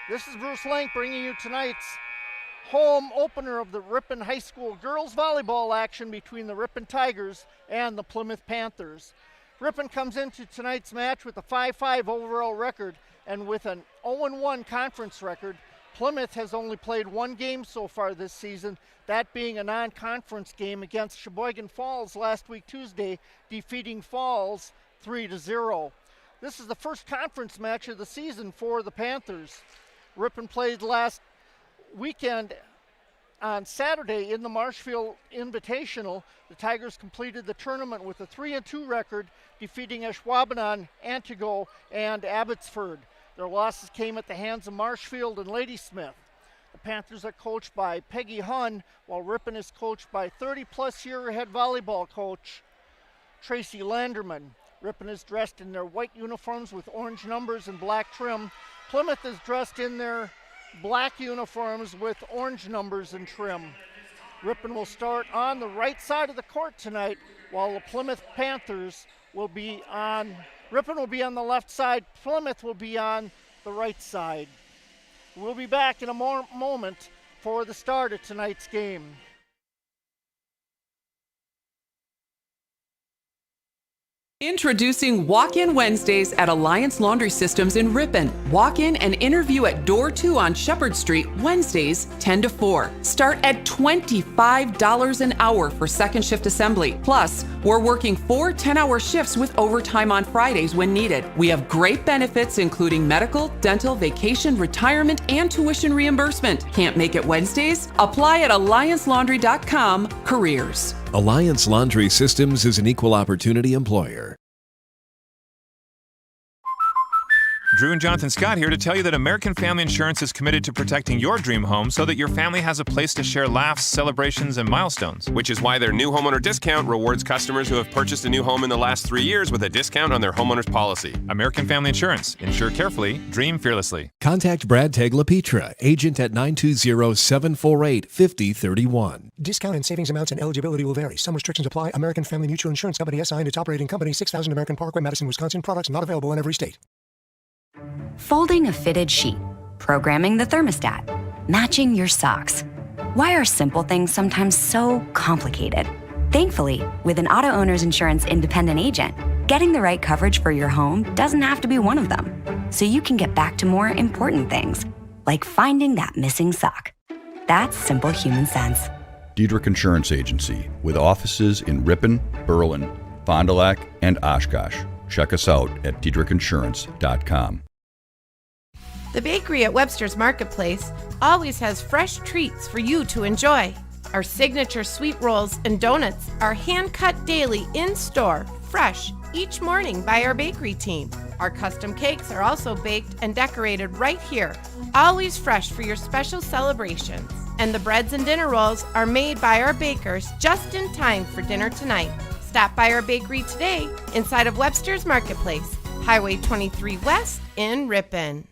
This is Bruce Lank bringing you tonight's home opener of the Ripon High School girls volleyball action between the Ripon Tigers and the Plymouth Panthers. Ripon comes into tonight's match with a 5-5 overall record and with an 0-1 conference record. Plymouth has only played one game so far this season, that being a non-conference game against Sheboygan Falls last week Tuesday, defeating Falls 3-0. This is the first conference match of the season for the Panthers. Ripon played last weekend on Saturday in the Marshfield Invitational. The Tigers completed the tournament with a 3-2 record, defeating Ashwaubenon, Antigo, and Abbotsford. Their losses came at the hands of Marshfield and Ladysmith. The Panthers are coached by Peggy Hunn, while Ripon is coached by 30-plus-year head volleyball coach Tracy Landerman. Ripon is dressed in their white uniforms with orange numbers and black trim. Plymouth is dressed in their black uniforms with orange numbers and trim. Ripon will start on the right side of the court tonight, while the Plymouth Panthers will be on, Ripon will be on the left side, Plymouth will be on the right side. We'll be back in a moment for the start of tonight's game. Introducing Walk-In Wednesdays at Alliance Laundry Systems in Ripon. Walk in and interview at Door 2 on Shepherd Street, Wednesdays 10 to 4. Start at $25 an hour for second shift assembly. Plus, we're working 4 10-hour shifts with overtime on Fridays when needed. We have great benefits including medical, dental, vacation, retirement, and tuition reimbursement. Can't make it Wednesdays? Apply at alliancelaundry.com careers. Alliance Laundry Systems is an equal opportunity employer. Drew and Jonathan Scott here to tell you that American Family Insurance is committed to protecting your dream home so that your family has a place to share laughs, celebrations, and milestones. Which is why their new homeowner discount rewards customers who have purchased a new home in the last 3 years with a discount on their homeowner's policy. American Family Insurance. Insure carefully, dream fearlessly. Contact Brad Tegla-Petra, agent at 920-748-5031. Discount and savings amounts and eligibility will vary. Some restrictions apply. American Family Mutual Insurance Company, SI, and its operating company, 6000 American Parkway, Madison, Wisconsin. Products not available in every state. Folding a fitted sheet, programming the thermostat, matching your socks. Why are simple things sometimes so complicated? Thankfully, with an Auto Owners Insurance independent agent, getting the right coverage for your home doesn't have to be one of them. So you can get back to more important things, like finding that missing sock. That's simple human sense. Diedrich Insurance Agency, with offices in Ripon, Berlin, Fond du Lac, and Oshkosh. Check us out at diedrichinsurance.com. The bakery at Webster's Marketplace always has fresh treats for you to enjoy. Our signature sweet rolls and donuts are hand-cut daily in-store, fresh, each morning by our bakery team. Our custom cakes are also baked and decorated right here, always fresh for your special celebrations. And the breads and dinner rolls are made by our bakers just in time for dinner tonight. Stop by our bakery today inside of Webster's Marketplace, Highway 23 West in Ripon.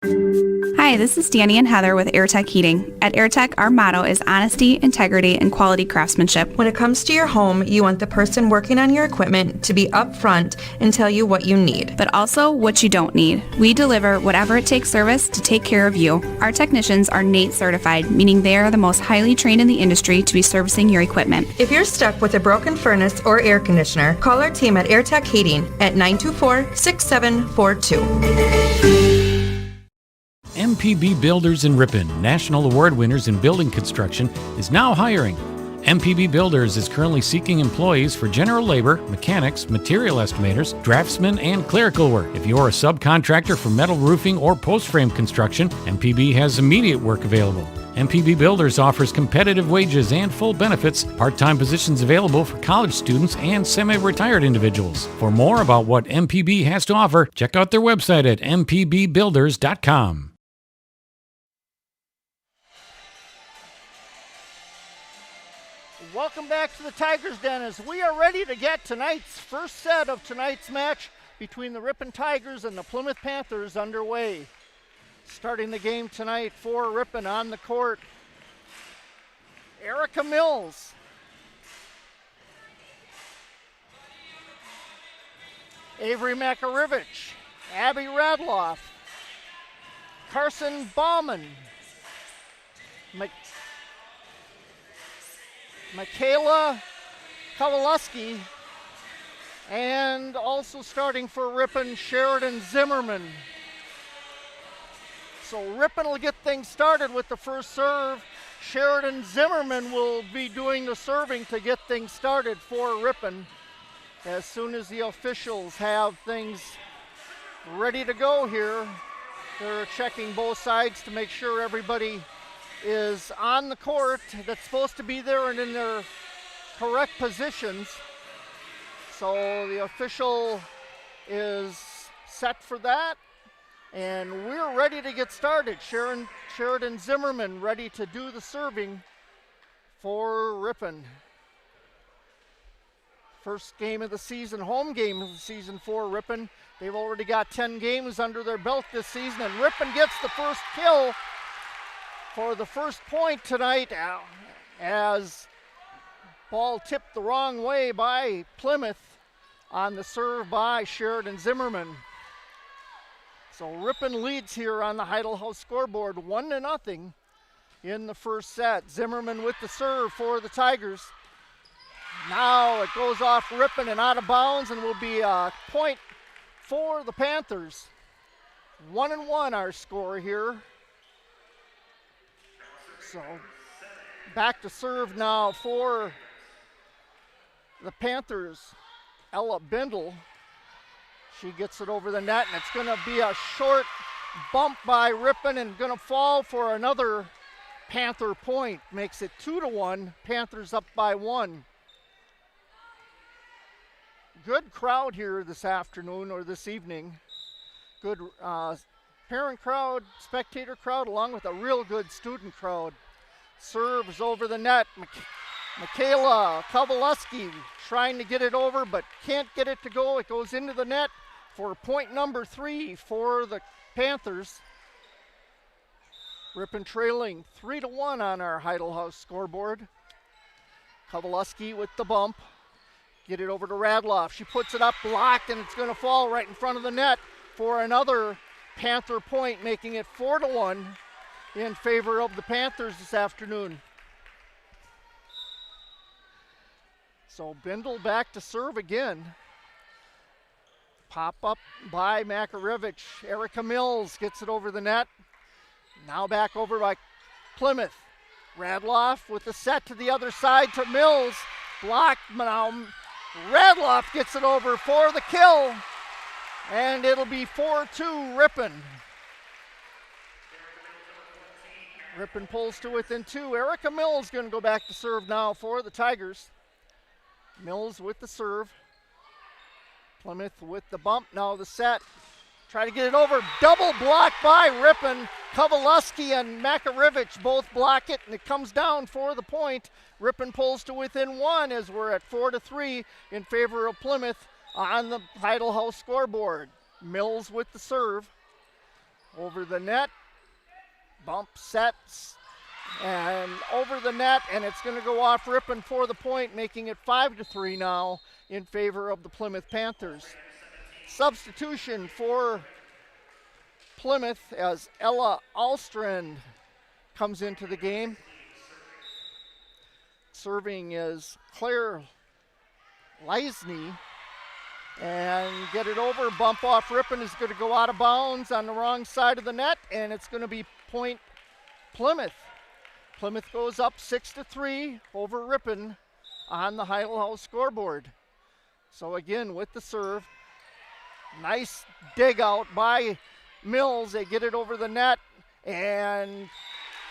Hi, this is Danny and Heather with AirTech Heating. At AirTech, our motto is honesty, integrity, and quality craftsmanship. When it comes to your home, you want the person working on your equipment to be upfront and tell you what you need. But also what you don't need. We deliver whatever it takes service to take care of you. Our technicians are NATE certified, meaning they are the most highly trained in the industry to be servicing your equipment. If you're stuck with a broken furnace or air conditioner, call our team at AirTech Heating at 924-6742. MPB Builders in Ripon, national award winners in building construction, is now hiring. MPB Builders is currently seeking employees for general labor, mechanics, material estimators, draftsmen, and clerical work. If you're a subcontractor for metal roofing or post-frame construction, MPB has immediate work available. MPB Builders offers competitive wages and full benefits, part-time positions available for college students and semi-retired individuals. For more about what MPB has to offer, check out their website at mpbbuilders.com. Welcome back to the Tigers Den as we are ready to get tonight's first set of tonight's match between the Ripon Tigers and the Plymouth Panthers underway. Starting the game tonight for Ripon on the court, Erica Mills. Avery Makarevich, Abby Radloff, Carson Bauman. Michaela Kowalewski. And also starting for Ripon, Sheridan Zimmerman. So Ripon will get things started with the first serve. Sheridan Zimmerman will be doing the serving to get things started for Ripon. As soon as the officials have things ready to go here, they're checking both sides to make sure everybody is on the court that's supposed to be there and in their correct positions. So the official is set for that. And we're ready to get started. Sheridan Zimmerman ready to do the serving for Ripon. First game of the season, home game of the season for Ripon. They've already got 10 games under their belt this season, and Ripon gets the first kill for the first point tonight as ball tipped the wrong way by Plymouth on the serve by Sheridan Zimmerman. So Ripon leads here on the Heidel House scoreboard 1-0 in the first set. Zimmerman with the serve for the Tigers. Now it goes off Ripon and out of bounds and will be a point for the Panthers. 1-1 our score here. So back to serve now for the Panthers. Ella Bindle. She gets it over the net, and it's going to be a short bump by Ripon and going to fall for another Panther point. Makes it 2-1. Panthers up by 1. Good crowd here this afternoon or this evening. Good parent crowd, spectator crowd, along with a real good student crowd. Serves over the net. Michaela Kowalewski trying to get it over, but can't get it to go. It goes into the net for point number 3 for the Panthers. Ripon trailing 3-1 on our Heidel House scoreboard. Kowalewski with the bump. Get it over to Radloff. She puts it up, blocked, and it's going to fall right in front of the net for another Panther point, making it 4-1 in favor of the Panthers this afternoon. So Bindle back to serve again. Pop up by Makarevich. Erica Mills gets it over the net. Now back over by Plymouth. Radloff with the set to the other side to Mills. Blocked now. Radloff gets it over for the kill. And it'll be 4-2 Ripon. Ripon pulls to within 2. Erica Mills going to go back to serve now for the Tigers. Mills with the serve. Plymouth with the bump. Now the set. Try to get it over. Double block by Ripon. Kowalewski and Makarevich both block it, and it comes down for the point. Ripon pulls to within 1 as we're at 4-3 in favor of Plymouth on the Heidel House scoreboard. Mills with the serve. Over the net. Bump sets. And over the net, and it's going to go off Ripon for the point, making it 5-3 now in favor of the Plymouth Panthers. Substitution for Plymouth as Ella Alstrand comes into the game. Serving is Claire Leisney. And get it over, bump off Ripon is going to go out of bounds on the wrong side of the net, and it's going to be point Plymouth. Plymouth goes up 6-3 over Ripon on the Heidel House scoreboard. So again with the serve, nice dig out by Mills. They get it over the net and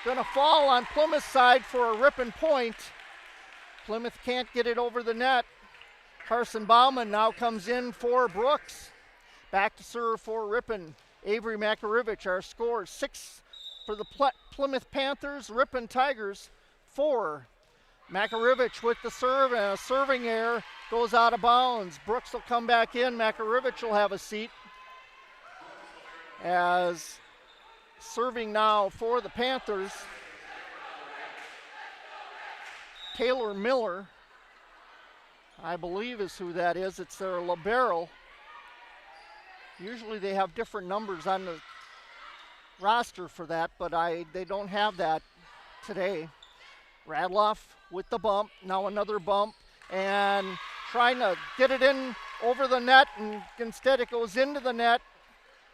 gonna fall on Plymouth's side for a Ripon point. Plymouth can't get it over the net. Carson Bauman now comes in for Brooks. Back to serve for Ripon. Avery Makarevich, our score 6 for the Plymouth Panthers, Ripon Tigers 4. Makarevich with the serve, and a serving error goes out of bounds. Brooks will come back in. Makarevich will have a seat. As serving now for the Panthers, Taylor Miller, I believe is who that is. It's their libero. Usually they have different numbers on the roster for that, but they don't have that today. Radloff with the bump, now another bump, and trying to get it in over the net, and instead it goes into the net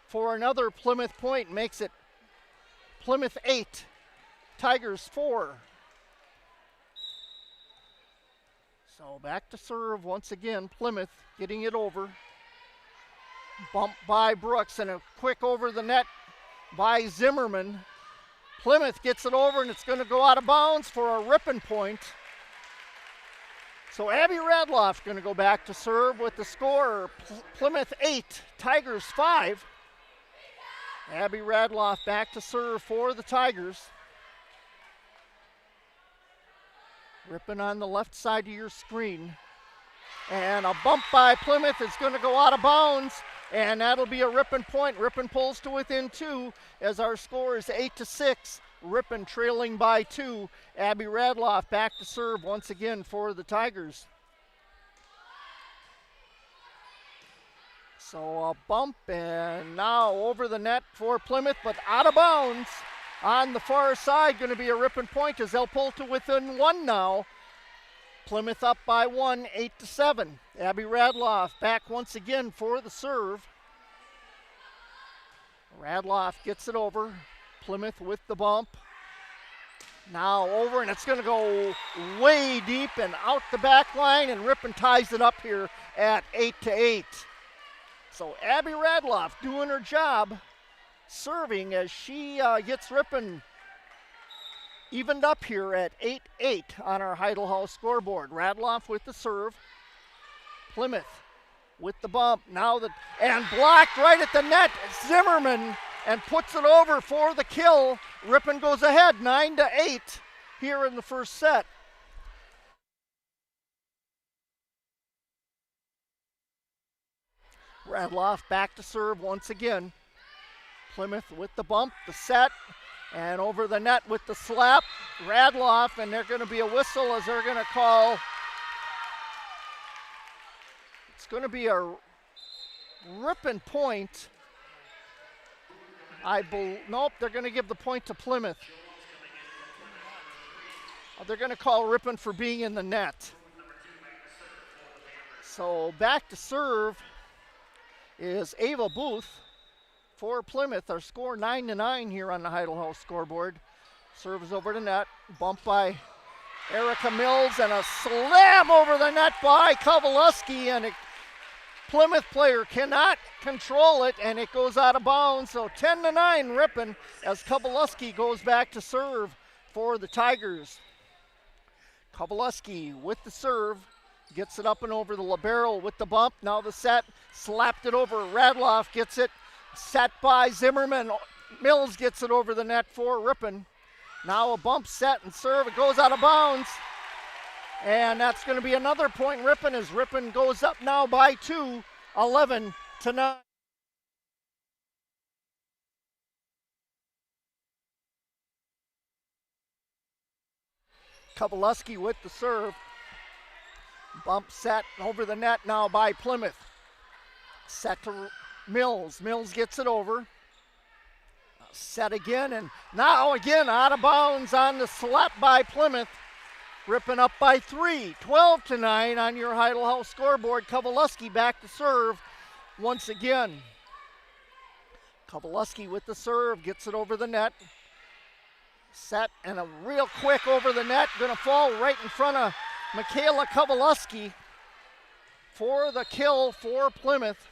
for another Plymouth point, makes it Plymouth 8, Tigers 4. So back to serve once again, Plymouth getting it over. Bump by Brooks and a quick over the net by Zimmerman. Plymouth gets it over and it's going to go out of bounds for a Ripon point. So Abby Radloff going to go back to serve with the score, Plymouth 8, Tigers 5. Abby Radloff back to serve for the Tigers. Ripon on the left side of your screen. And a bump by Plymouth is going to go out of bounds, and that'll be a Ripon point. Ripon pulls to within 2 as our score is 8-6. Ripon trailing by 2. Abby Radloff back to serve once again for the Tigers. So a bump, and now over the net for Plymouth, but out of bounds on the far side. Going to be a Ripon point as they'll pull to within 1 now. Plymouth up by 1, 8-7. Abby Radloff back once again for the serve. Radloff gets it over. Plymouth with the bump. Now over, and it's going to go way deep and out the back line, and Ripon ties it up here at 8-8. So Abby Radloff doing her job serving as she gets Ripon evened up here at 8-8 on our Heidel House scoreboard. Radloff with the serve. Plymouth with the bump. Now and blocked right at the net. Zimmerman and puts it over for the kill. Ripon goes ahead 9-8 here in the first set. Radloff back to serve once again. Plymouth with the bump, the set, and over the net with the slap. Radloff, and they're going to be a whistle as they're going to call. It's going to be a Ripon point. Nope, they're going to give the point to Plymouth. They're going to call Ripon for being in the net. So back to serve is Ava Booth for Plymouth. Our score 9-9 here on the Heidel House scoreboard. Serve is over the net. Bump by Erica Mills and a slam over the net by Kowalewski, and a Plymouth player cannot control it, and it goes out of bounds. So 10-9 Ripon as Kowalewski goes back to serve for the Tigers. Kowalewski with the serve. Gets it up and over the libero with the bump. Now the set, slapped it over. Radloff gets it, set by Zimmerman. Mills gets it over the net for Ripon. Now a bump, set, and serve. It goes out of bounds. And that's going to be another point Ripon as Ripon goes up now by 2, 11-9. Kowalewski with the serve. Bump set over the net now by Plymouth. Set to Mills. Mills gets it over. Set again, and now again out of bounds on the slap by Plymouth. Ripon up by 3, 12-9 on your Heidel House scoreboard. Kowalewski back to serve once again. Kowalewski with the serve, gets it over the net. Set and a real quick over the net. Gonna fall right in front of Michaela Kowalewski for the kill for Plymouth.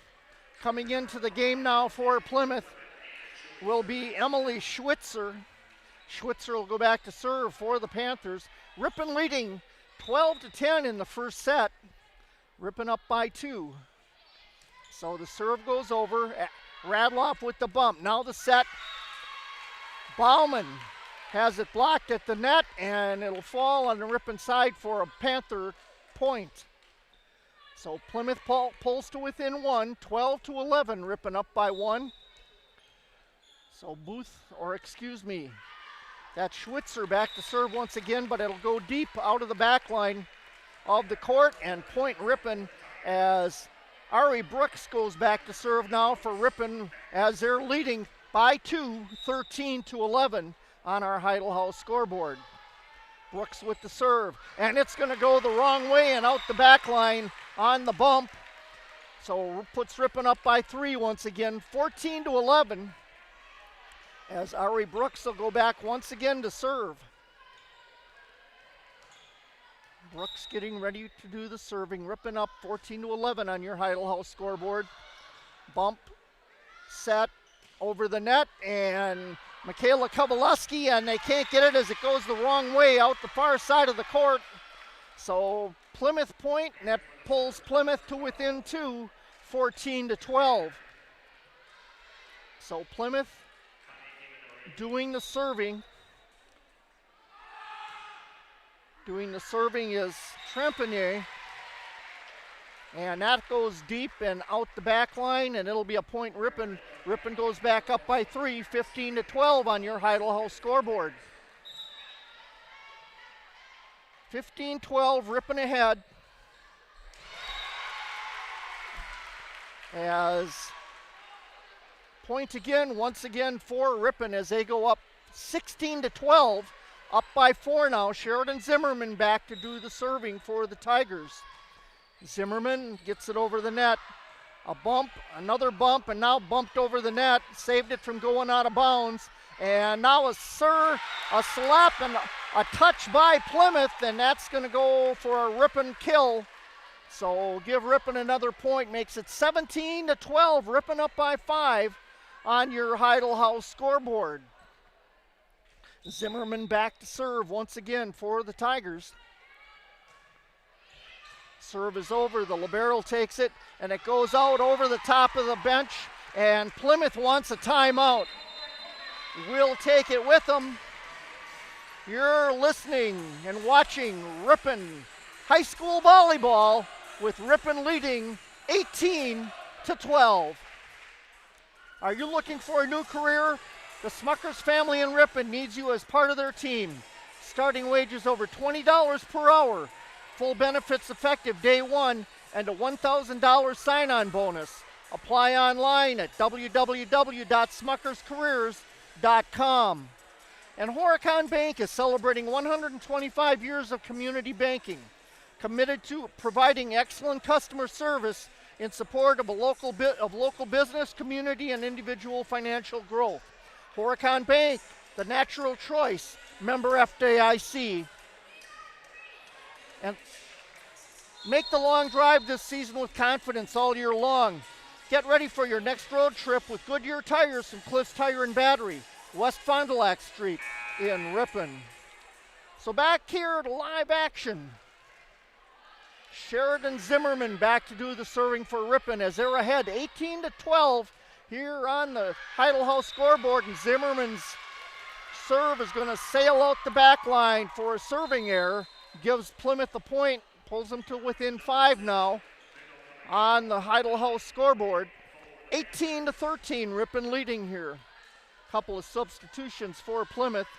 Coming into the game now for Plymouth will be Emily Schwitzer. Schwitzer will go back to serve for the Panthers. Ripon leading 12-10 in the first set. Ripon up by 2. So the serve goes over. Radloff with the bump. Now the set. Bauman has it blocked at the net, and it'll fall on the Ripon side for a Panther point. So Plymouth pulls to within 1, 12-11, Ripon up by 1. So that's Schwitzer back to serve once again, but it'll go deep out of the back line of the court, and point Ripon as Ari Brooks goes back to serve now for Ripon as they're leading by 2, 13-11 on our Heidel House scoreboard. Brooks with the serve, and it's going to go the wrong way and out the back line on the bump. So puts Ripon up by 3 once again, 14-11, as Ari Brooks will go back once again to serve. Brooks getting ready to do the serving. Ripon up 14-11 on your Heidel House scoreboard. Bump, set, over the net, and Michaela Kowaleski, and they can't get it as it goes the wrong way out the far side of the court. So Plymouth point, and that pulls Plymouth to within 2, 14-12. So Plymouth doing the serving. Doing the serving is Trempanier. And that goes deep and out the back line, and it'll be a point Ripon. Ripon goes back up by 3, 15-12 on your Heidel House scoreboard. 15-12, Ripon ahead. As point again, once again for Ripon as they go up 16-12, up by 4 now. Sheridan Zimmerman back to do the serving for the Tigers. Zimmerman gets it over the net. A bump, another bump, and now bumped over the net. Saved it from going out of bounds. And now a slap and a touch by Plymouth, and that's going to go for a Ripon kill. So give Ripon another point. Makes it 17-12. Ripon up by 5 on your Heidel House scoreboard. Zimmerman back to serve once again for the Tigers. Serve is over, the libero takes it, and it goes out over the top of the bench, and Plymouth wants a timeout. We'll take it with them. You're listening and watching Ripon High School Volleyball with Ripon leading 18-12. Are you looking for a new career? The Smuckers family in Ripon needs you as part of their team. Starting wages over $20 per hour. Full benefits effective day 1 and a $1,000 sign-on bonus. Apply online at www.smuckerscareers.com. And Horicon Bank is celebrating 125 years of community banking, committed to providing excellent customer service in support of local business, community, and individual financial growth. Horicon Bank, the natural choice, member FDIC. And make the long drive this season with confidence all year long. Get ready for your next road trip with Goodyear Tires from Cliffs Tire and Battery, West Fond du Lac Street in Ripon. So back here to live action. Sheridan Zimmerman back to do the serving for Ripon as they're ahead 18-12 here on the Heidel House scoreboard, and Zimmerman's serve is going to sail out the back line for a serving error. Gives Plymouth a point, pulls them to within 5 now on the Heidel House scoreboard. 18-13, Ripon leading here. Couple of substitutions for Plymouth,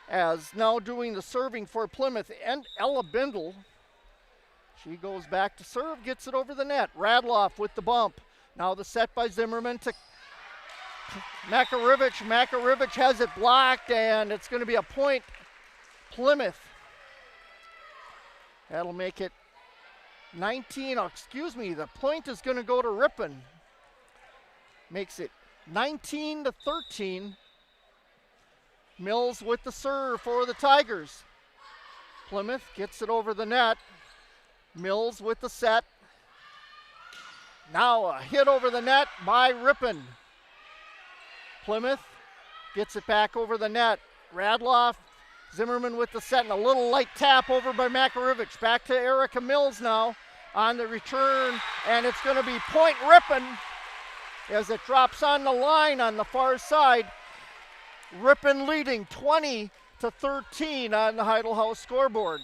as now doing the serving for Plymouth, and Ella Bindle. She goes back to serve, gets it over the net. Radloff with the bump. Now the set by Zimmerman to Makarivich. Makarivich has it blocked, and it's going to be a point Plymouth. That'll make it 19, the point is going to go to Ripon. Makes it 19-13. Mills with the serve for the Tigers. Plymouth gets it over the net. Mills with the set. Now a hit over the net by Ripon. Plymouth gets it back over the net. Radloff, Zimmerman with the set, and a little light tap over by Makarivich. Back to Erica Mills now on the return, and it's going to be point Ripon as it drops on the line on the far side. Ripon leading 20-13 on the Heidel House scoreboard.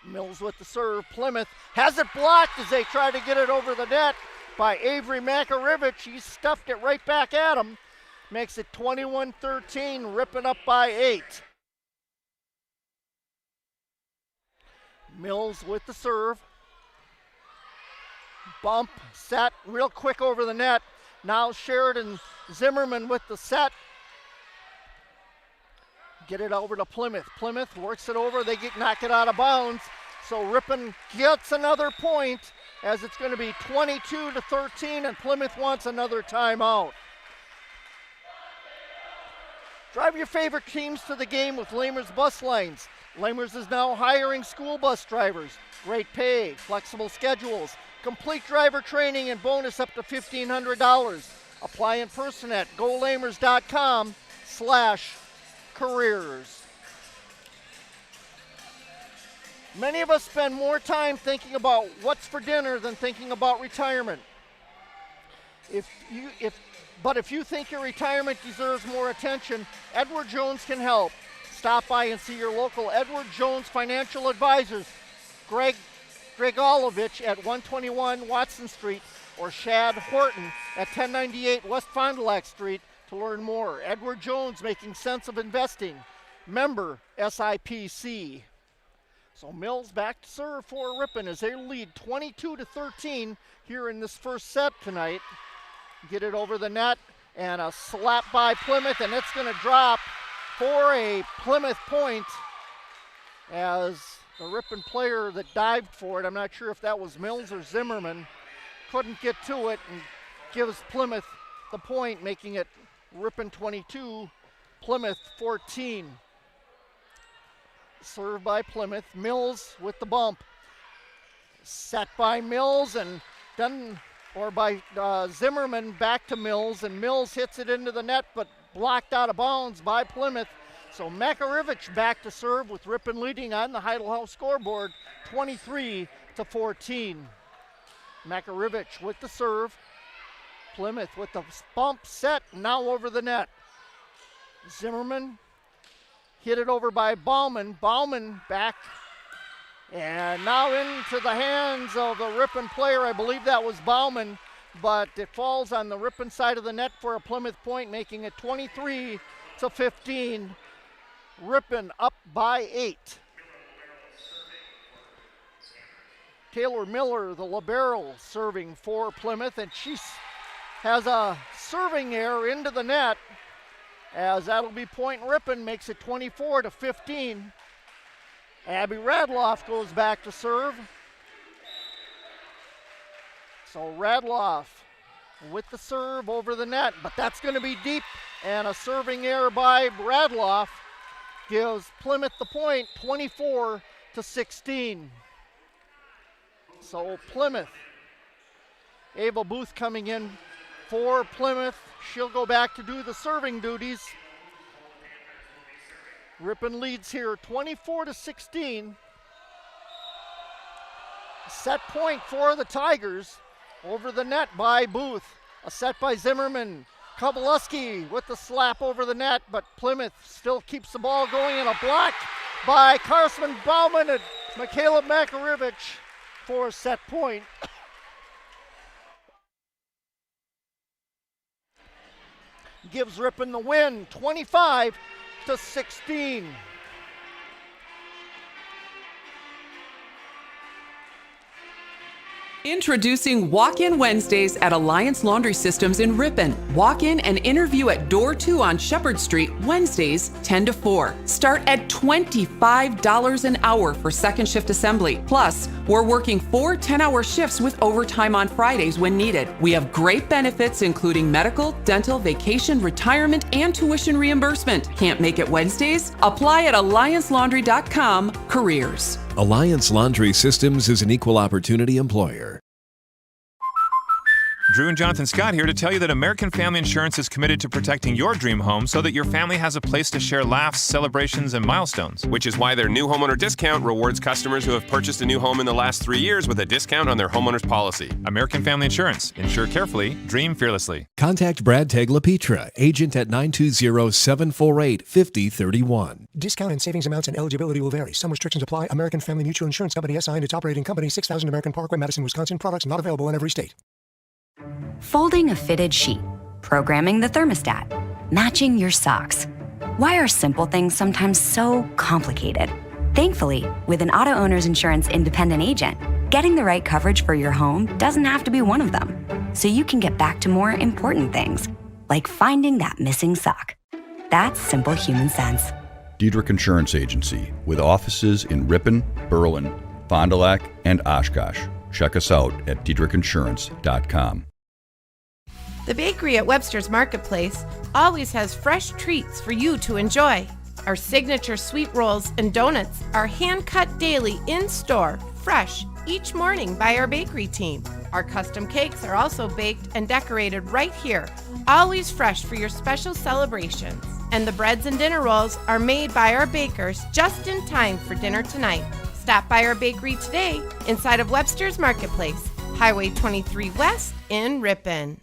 Mills with the serve. Plymouth has it blocked as they try to get it over the net by Avery Makarivich. He stuffed it right back at him. Makes it 21-13, Ripon up by 8. Mills with the serve. bump, set, real quick over the net. Now Sheridan Zimmerman with the set. Get it over to Plymouth. Plymouth works it over. They knock it out of bounds. So Ripon gets another point as it's going to be 22-13, and Plymouth wants another timeout. Drive your favorite teams to the game with Lamers Bus Lines. Lamers is now hiring school bus drivers. Great pay, flexible schedules, complete driver training, and bonus up to $1,500. Apply in person at golamers.com/careers. Many of us spend more time thinking about what's for dinner than thinking about retirement. But if you think your retirement deserves more attention, Edward Jones can help. Stop by and see your local Edward Jones Financial Advisors, Greg Olovich at 121 Watson Street, or Shad Horton at 1098 West Fond du Lac Street to learn more. Edward Jones, making sense of investing. Member SIPC. So Mills back to serve for Ripon as they lead 22-13 here in this first set tonight. Get it over the net, and a slap by Plymouth, and it's going to drop for a Plymouth point as the Ripon player that dived for it, I'm not sure if that was Mills or Zimmerman, couldn't get to it and gives Plymouth the point, making it Ripon 22, Plymouth 14. Served by Plymouth. Mills with the bump. Set by Mills and done, or by Zimmerman back to Mills, and Mills hits it into the net but blocked out of bounds by Plymouth. So Makarevich back to serve with Ripon leading on the Heidel House scoreboard 23-14. Makarevich with the serve. Plymouth with the bump set, now over the net. Zimmerman hit it over by Bauman. Bauman back, and now into the hands of the Ripon player. I believe that was Bauman, but it falls on the Ripon side of the net for a Plymouth point, making it 23-15. Ripon up by 8. Taylor Miller, the libero, serving for Plymouth, and she has a serving error into the net, as that'll be point Ripon, makes it 24-15. Abby Radloff goes back to serve. So Radloff with the serve over the net, but that's going to be deep, and a serving error by Radloff gives Plymouth the point, 24-16. So Plymouth, Ava Booth coming in for Plymouth. She'll go back to do the serving duties. Ripon leads here 24-16. Set point for the Tigers, over the net by Booth. A set by Zimmerman. Kovalevsky with the slap over the net, but Plymouth still keeps the ball going, and a block by Carson Bauman and Michaela Makarevich for a set point. Gives Ripon the win, 25-16. Introducing Walk-In Wednesdays at Alliance Laundry Systems in Ripon. Walk in and interview at Door 2 on Shepherd Street, Wednesdays 10 to 4. Start at $25 an hour for second shift assembly. Plus, we're working 4 10-hour shifts with overtime on Fridays when needed. We have great benefits including medical, dental, vacation, retirement, and tuition reimbursement. Can't make it Wednesdays? Apply at alliancelaundry.com/careers. Alliance Laundry Systems is an equal opportunity employer. Drew and Jonathan Scott here to tell you that American Family Insurance is committed to protecting your dream home so that your family has a place to share laughs, celebrations, and milestones. Which is why their new homeowner discount rewards customers who have purchased a new home in the last 3 years with a discount on their homeowner's policy. American Family Insurance. Insure carefully, dream fearlessly. Contact Brad Tegla-Petra, agent at 920-748-5031. Discount and savings amounts and eligibility will vary. Some restrictions apply. American Family Mutual Insurance Company SI and its operating company, 6000 American Parkway, Madison, Wisconsin. Products not available in every state. Folding a fitted sheet, programming the thermostat, matching your socks. Why are simple things sometimes so complicated? Thankfully, with an auto owner's insurance independent agent, Getting the right coverage for your home doesn't have to be one of them, so you can get back to more important things, like finding that missing sock. That's simple human sense. Diedrich Insurance Agency, with offices in Ripon, Berlin, Fond du Lac, and Oshkosh. Check us out at diedrichinsurance.com. The bakery at Webster's Marketplace always has fresh treats for you to enjoy. Our signature sweet rolls and donuts are hand-cut daily in-store, fresh, each morning by our bakery team. Our custom cakes are also baked and decorated right here, always fresh for your special celebrations. And the breads and dinner rolls are made by our bakers just in time for dinner tonight. Stop by our bakery today inside of Webster's Marketplace, Highway 23 West in Ripon.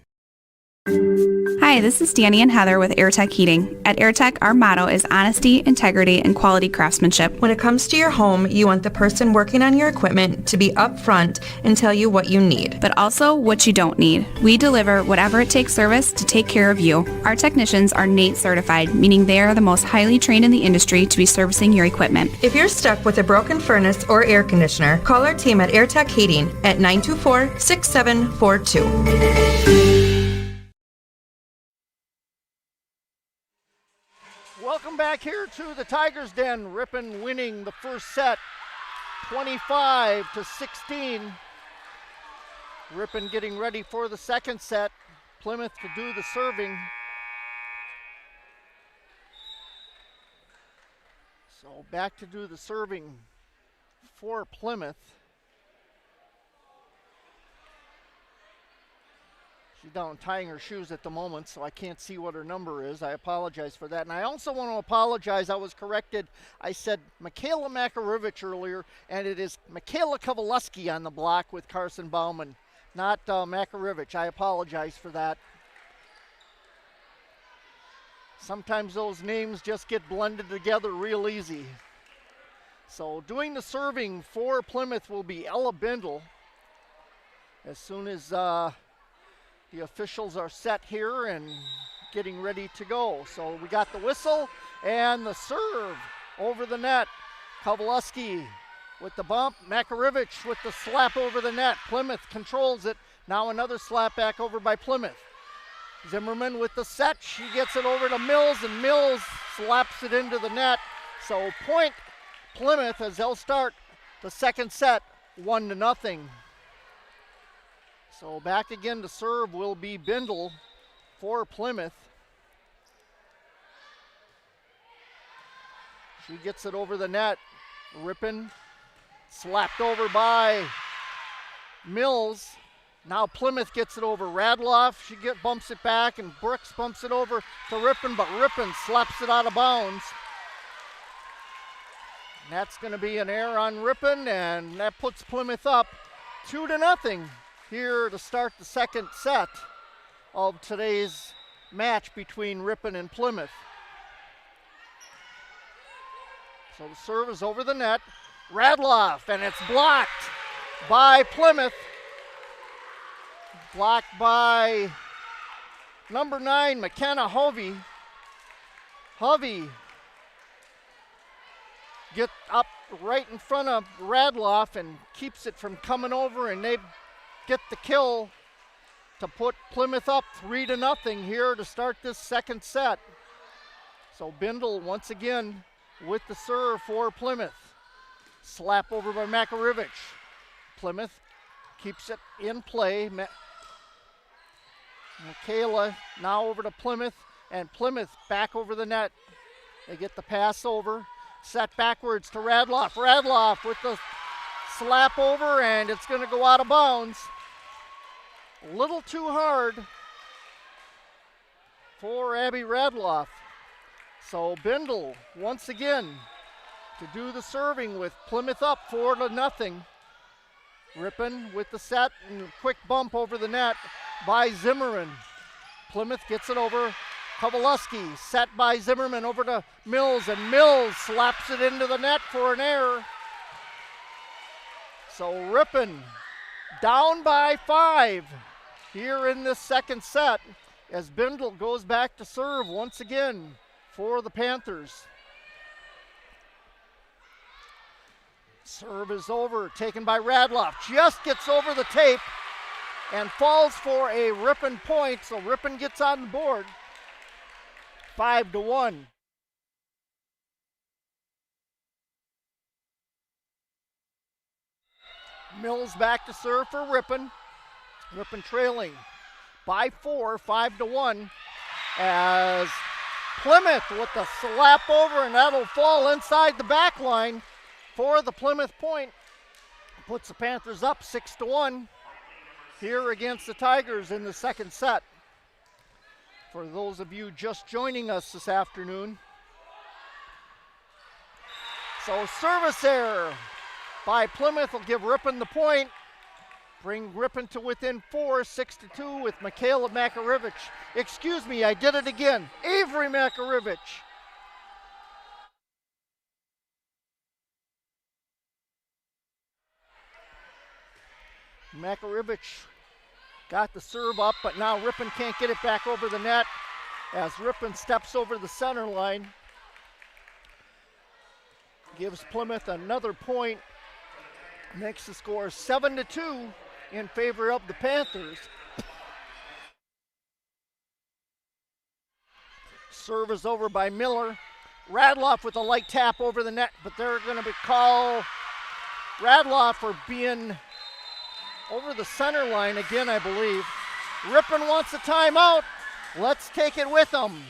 Hi, this is Danny and Heather with AirTech Heating. At AirTech, our motto is honesty, integrity, and quality craftsmanship. When it comes to your home, you want the person working on your equipment to be upfront and tell you what you need. But also what you don't need. We deliver whatever it takes service to take care of you. Our technicians are NATE certified, meaning they are the most highly trained in the industry to be servicing your equipment. If you're stuck with a broken furnace or air conditioner, call our team at AirTech Heating at 924-6742. Welcome back here to the Tigers Den. Ripon winning the first set 25-16. Ripon getting ready for the second set. Plymouth to do the serving. So back to do the serving for Plymouth. She's down tying her shoes at the moment, so I can't see what her number is. I apologize for that. And I also want to apologize. I was corrected. I said Michaela Makarevich earlier, and it is Michaela Kovalevsky on the block with Carson Bauman, not Makarevich. I apologize for that. Sometimes those names just get blended together real easy. So doing the serving for Plymouth will be Ella Bindle. As soon as the officials are set here and getting ready to go. So we got the whistle and the serve over the net. Kovalevsky with the bump. Makarevich with the slap over the net. Plymouth controls it. Now another slap back over by Plymouth. Zimmerman with the set. She gets it over to Mills, and Mills slaps it into the net. So point Plymouth as they'll start the second set 1-0. So back again to serve will be Bindle for Plymouth. She gets it over the net. Ripon slapped over by Mills. Now Plymouth gets it over Radloff. She bumps it back, and Brooks bumps it over to Ripon, but Ripon slaps it out of bounds. And that's going to be an error on Ripon, and that puts Plymouth up 2-0 here to start the second set of today's match between Ripon and Plymouth. So the serve is over the net. Radloff, and it's blocked by Plymouth. Blocked by number 9, McKenna Hovey. Hovey get up right in front of Radloff and keeps it from coming over, and they get the kill to put Plymouth up 3-0 here to start this second set. So Bindle once again with the serve for Plymouth. Slap over by Makarevich. Plymouth keeps it in play. Michaela now over to Plymouth, and Plymouth back over the net. They get the pass over. Set backwards to Radloff. Radloff with the slap over, and it's going to go out of bounds. A little too hard for Abby Radloff. So Bindle once again to do the serving with Plymouth up 4-0. Ripon with the set and a quick bump over the net by Zimmerman. Plymouth gets it over. Kovalevsky set by Zimmerman over to Mills, and Mills slaps it into the net for an error. So Ripon down by 5 here in this second set as Bindle goes back to serve once again for the Panthers. Serve is over, taken by Radloff. Just gets over the tape and falls for a Ripon point, so Ripon gets on the board. 5-1. Mills back to serve for Ripon. Ripon trailing by 4, 5-1, as Plymouth with the slap over, and that'll fall inside the back line for the Plymouth point. Puts the Panthers up 6-1 here against the Tigers in the second set. For those of you just joining us this afternoon. So service error by Plymouth will give Ripon the point. Bring Ripon to within 4, 6-2 with Michaela Makarevich. Excuse me, I did it again. Avery Makarevich. Makarevich got the serve up, but now Ripon can't get it back over the net as Ripon steps over the center line. Gives Plymouth another point. Makes the score 7-2 in favor of the Panthers. Serve is over by Miller. Radloff with a light tap over the net, but they're going to call Radloff for being over the center line again, I believe. Ripon wants a timeout. Let's take it with them.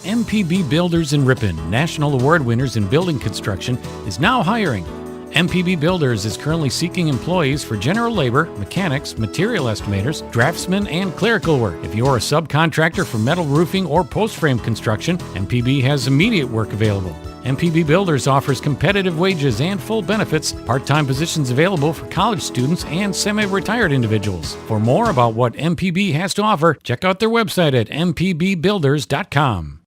MPB Builders in Ripon, national award winners in building construction, is now hiring. MPB Builders is currently seeking employees for general labor, mechanics, material estimators, draftsmen, and clerical work. If you're a subcontractor for metal roofing or post-frame construction, MPB has immediate work available. MPB Builders offers competitive wages and full benefits, part-time positions available for college students and semi-retired individuals. For more about what MPB has to offer, check out their website at mpbbuilders.com.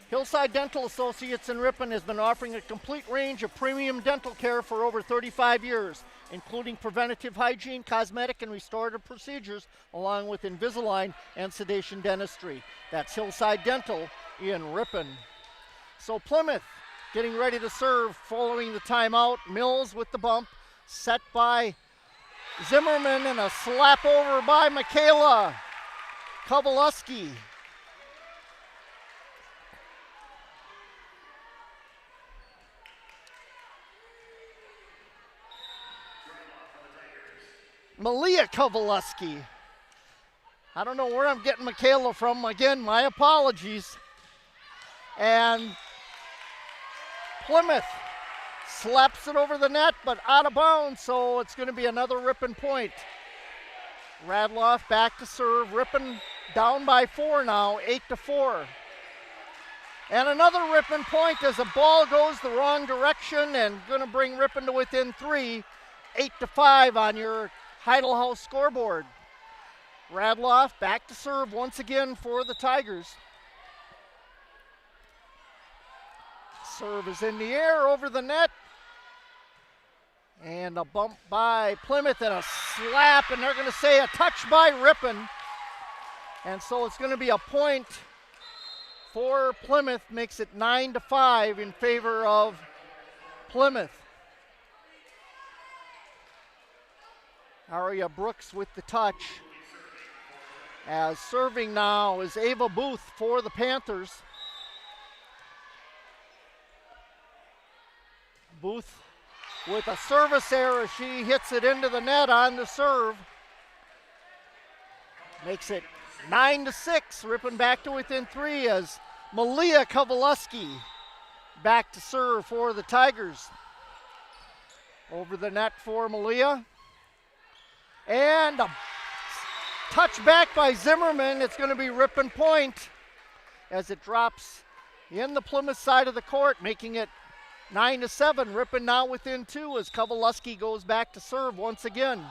Hillside Dental Associates in Ripon has been offering a complete range of premium dental care for over 35 years, including preventative hygiene, cosmetic, and restorative procedures, along with Invisalign and sedation dentistry. That's Hillside Dental in Ripon. So Plymouth getting ready to serve following the timeout. Mills with the bump, set by Zimmerman, and a slap over by Michaela Kowalewski. Malia Kowalewski. I don't know where I'm getting Michaela from. Again, my apologies. And Plymouth slaps it over the net, but out of bounds, so it's going to be another Ripon point. Radloff back to serve. Ripon down by 4 now, 8-4. And another Ripon point as the ball goes the wrong direction and going to bring Ripon to within 3, 8-5 on your Heidel House scoreboard. Radloff back to serve once again for the Tigers. Serve is in the air over the net. And a bump by Plymouth and a slap, and they're going to say a touch by Ripon. And so it's going to be a point for Plymouth, makes it 9-5 in favor of Plymouth. Aria Brooks with the touch. As serving now is Ava Booth for the Panthers. Booth with a service error. She hits it into the net on the serve. Makes it 9-6. Ripon back to within 3 as Malia Kowalewski back to serve for the Tigers. Over the net for Malia. And a touch back by Zimmerman. It's going to be Ripon point as it drops in the Plymouth side of the court, making it 9-7. Ripon now within 2 as Kowalewski goes back to serve once again.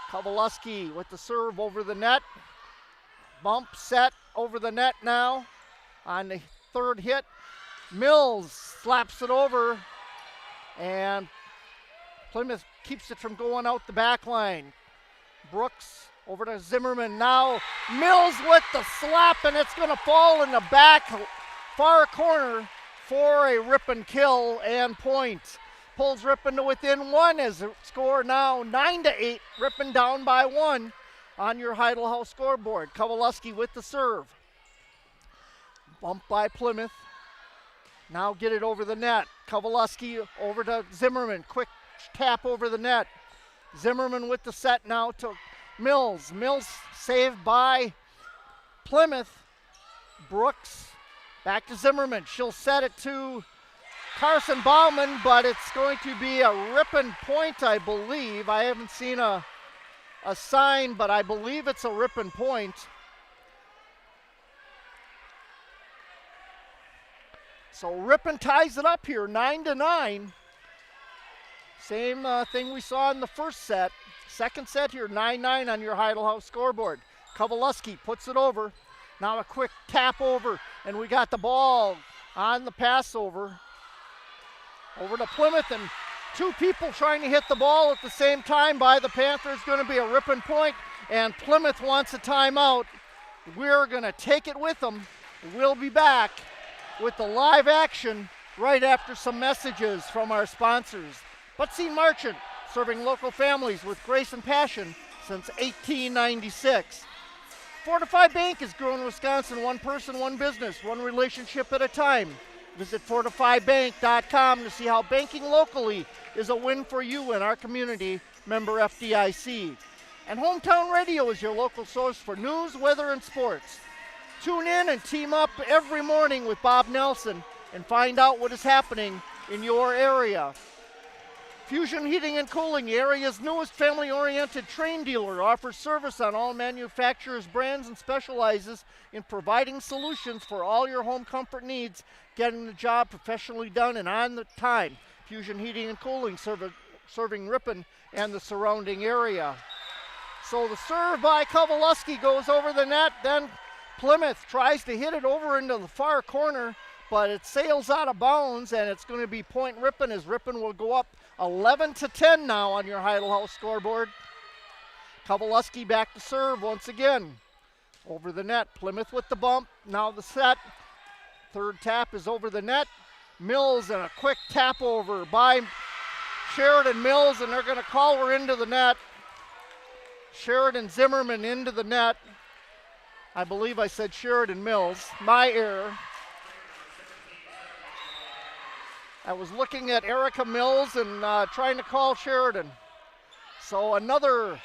Kowalewski with the serve over the net. Bump set over the net now on the third hit. Mills slaps it over, and Plymouth keeps it from going out the back line. Brooks over to Zimmerman. Now Mills with the slap, and it's going to fall in the back far corner for a Ripon kill and point. Pulls Ripon to within one as the score now 9-8. Ripon down by 1 on your Heidel House scoreboard. Kowaleski with the serve. Bump by Plymouth. Now get it over the net. Kowaleski over to Zimmerman. Quick tap over the net. Zimmerman with the set now to Mills. Mills saved by Plymouth. Brooks back to Zimmerman. She'll set it to Carson Bauman, but it's going to be a Ripon point, I believe. I haven't seen a sign, but I believe it's a Ripon point. So Ripon ties it up here, 9-9. Same thing we saw in the first set. Second set here, 9-9 on your Heidel House scoreboard. Kowaleski puts it over. Now a quick tap over, and we got the ball on the pass over to Plymouth, and two people trying to hit the ball at the same time by the Panthers. Going to be a Ripon point, and Plymouth wants a timeout. We're going to take it with them. We'll be back with the live action right after some messages from our sponsors. Butsy Marchant, serving local families with grace and passion since 1896. Fortify Bank has grown Wisconsin one person, one business, one relationship at a time. Visit fortifybank.com to see how banking locally is a win for you and our community. Member FDIC. And Hometown Radio is your local source for news, weather, and sports. Tune in and team up every morning with Bob Nelson and find out what is happening in your area. Fusion Heating and Cooling, the area's newest family-oriented Trane dealer, offers service on all manufacturers' brands and specializes in providing solutions for all your home comfort needs, getting the job professionally done and on the time. Fusion Heating and Cooling, serving Ripon and the surrounding area. So the serve by Kowaleski goes over the net, then Plymouth tries to hit it over into the far corner, but it sails out of bounds, and it's going to be point Ripon, as Ripon will go up 11-10 now on your Heidel House scoreboard. Kowaleski back to serve once again. Over the net, Plymouth with the bump. Now the set. Third tap is over the net. Mills and a quick tap over by Sheridan Mills, and they're going to call her into the net. Sheridan Zimmerman into the net. I believe I said Sheridan Mills. My error. I was looking at Erica Mills and trying to call Sheridan. So another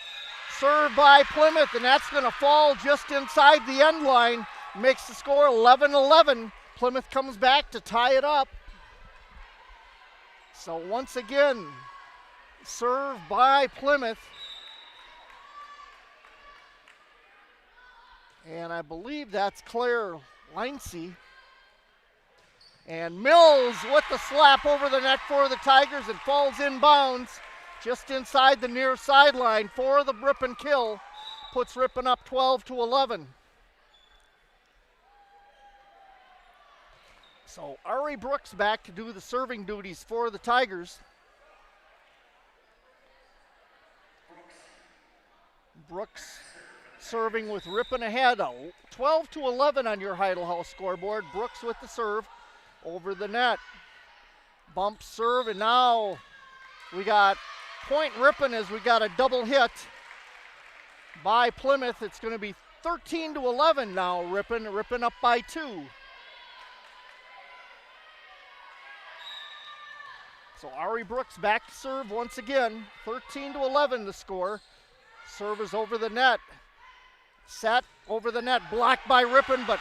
serve by Plymouth, and that's going to fall just inside the end line. Makes the score 11-11. Plymouth comes back to tie it up. So once again, serve by Plymouth. And I believe that's Claire Lindsay. And Mills with the slap over the net for the Tigers, and falls inbounds just inside the near sideline for the Ripon kill. Puts Ripon up 12-11. So Ari Brooks back to do the serving duties for the Tigers. Brooks serving with Ripon ahead, 12-11 on your Heidel House scoreboard. Brooks with the serve over the net. Bump serve, and now we got point Ripon as we got a double hit by Plymouth. It's going to be 13-11 now, Ripon up by 2. So Ari Brooks back to serve once again. 13-11 the score. Serve is over the net. Set over the net, blocked by Ripon, but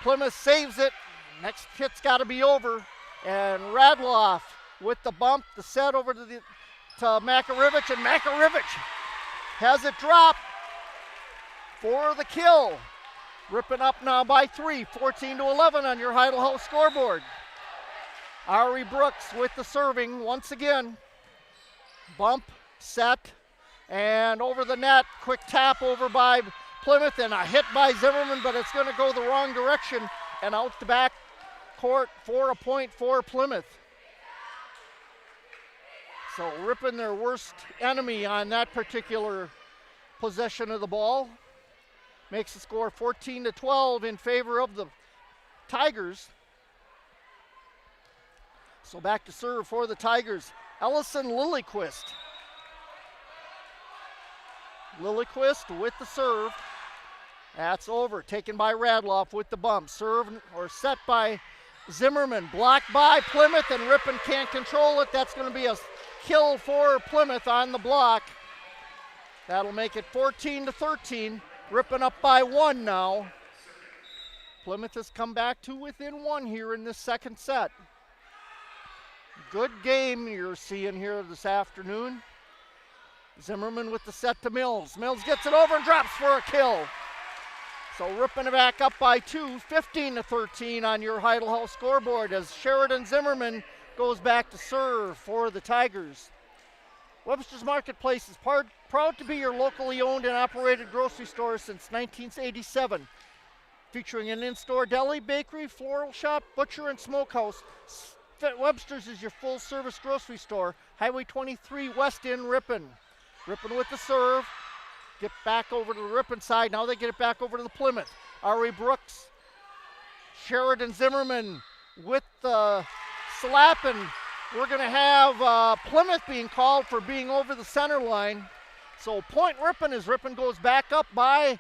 Plymouth saves it. Next hit's got to be over. And Radloff with the bump, the set over to Makarevich, and Makarevich has it dropped for the kill. Ripon up now by 3, 14-11 on your Heidel House scoreboard. Ari Brooks with the serving once again. Bump, set, and over the net. Quick tap over by Plymouth, and a hit by Zimmerman, but it's going to go the wrong direction and out the back court for a point for Plymouth. So Ripon, their worst enemy on that particular possession of the ball. Makes the score 14-12 in favor of the Tigers. So back to serve for the Tigers. Ellison Lillyquist. Lillyquist with the serve. That's over. Taken by Radloff with the bump. Serve or set by Zimmerman. Blocked by Plymouth, and Ripon can't control it. That's going to be a kill for Plymouth on the block. That'll make it 14-13. Ripon up by 1 now. Plymouth has come back to within 1 here in this second set. Good game you're seeing here this afternoon. Zimmerman with the set to Mills. Mills gets it over and drops for a kill. So Ripon back up by 2, 15-13 on your Heidel House scoreboard as Sheridan Zimmerman goes back to serve for the Tigers. Webster's Marketplace is proud to be your locally owned and operated grocery store since 1987. Featuring an in-store deli, bakery, floral shop, butcher, and smokehouse, Webster's is your full-service grocery store, Highway 23 West in Ripon. Ripon with the serve. Get back over to the Ripon side. Now they get it back over to the Plymouth. Ari Brooks. Sheridan Zimmerman with the slap, and we're going to have Plymouth being called for being over the center line. So point Ripon as Ripon goes back up by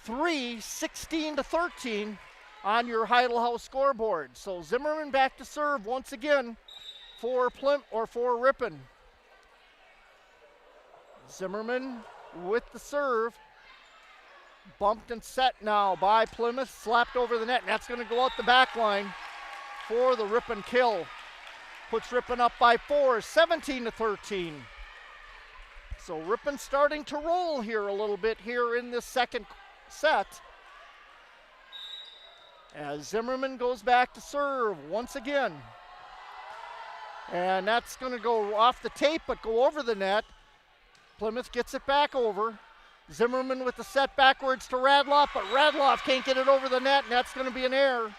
3, 16-13 on your Heidel House scoreboard. So Zimmerman back to serve once again for Ripon. Zimmerman with the serve. Bumped and set now by Plymouth. Slapped over the net, and that's going to go out the back line for the Ripon kill. Puts Ripon up by 4, 17-13. So Ripon starting to roll here a little bit here in this second set. As Zimmerman goes back to serve once again. And that's going to go off the tape but go over the net. Plymouth gets it back over. Zimmerman with the set backwards to Radloff, but Radloff can't get it over the net, and that's going to be an error.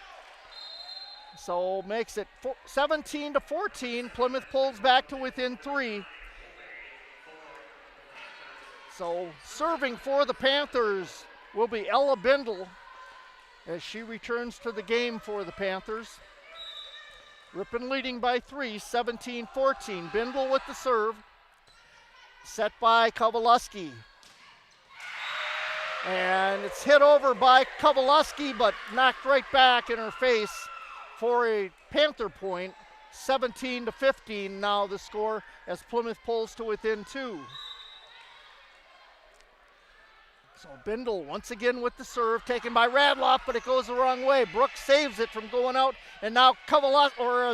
So makes it 17-14. Plymouth pulls back to within 3. So serving for the Panthers will be Ella Bindle as she returns to the game for the Panthers. Ripon leading by 3, 17-14. Bindle with the serve. Set by Kowalewski. And it's hit over by Kowalewski, but knocked right back in her face for a Panther point. 17-15 now the score as Plymouth pulls to within 2. So Bindle once again with the serve, taken by Radloff, but it goes the wrong way. Brooks saves it from going out, and now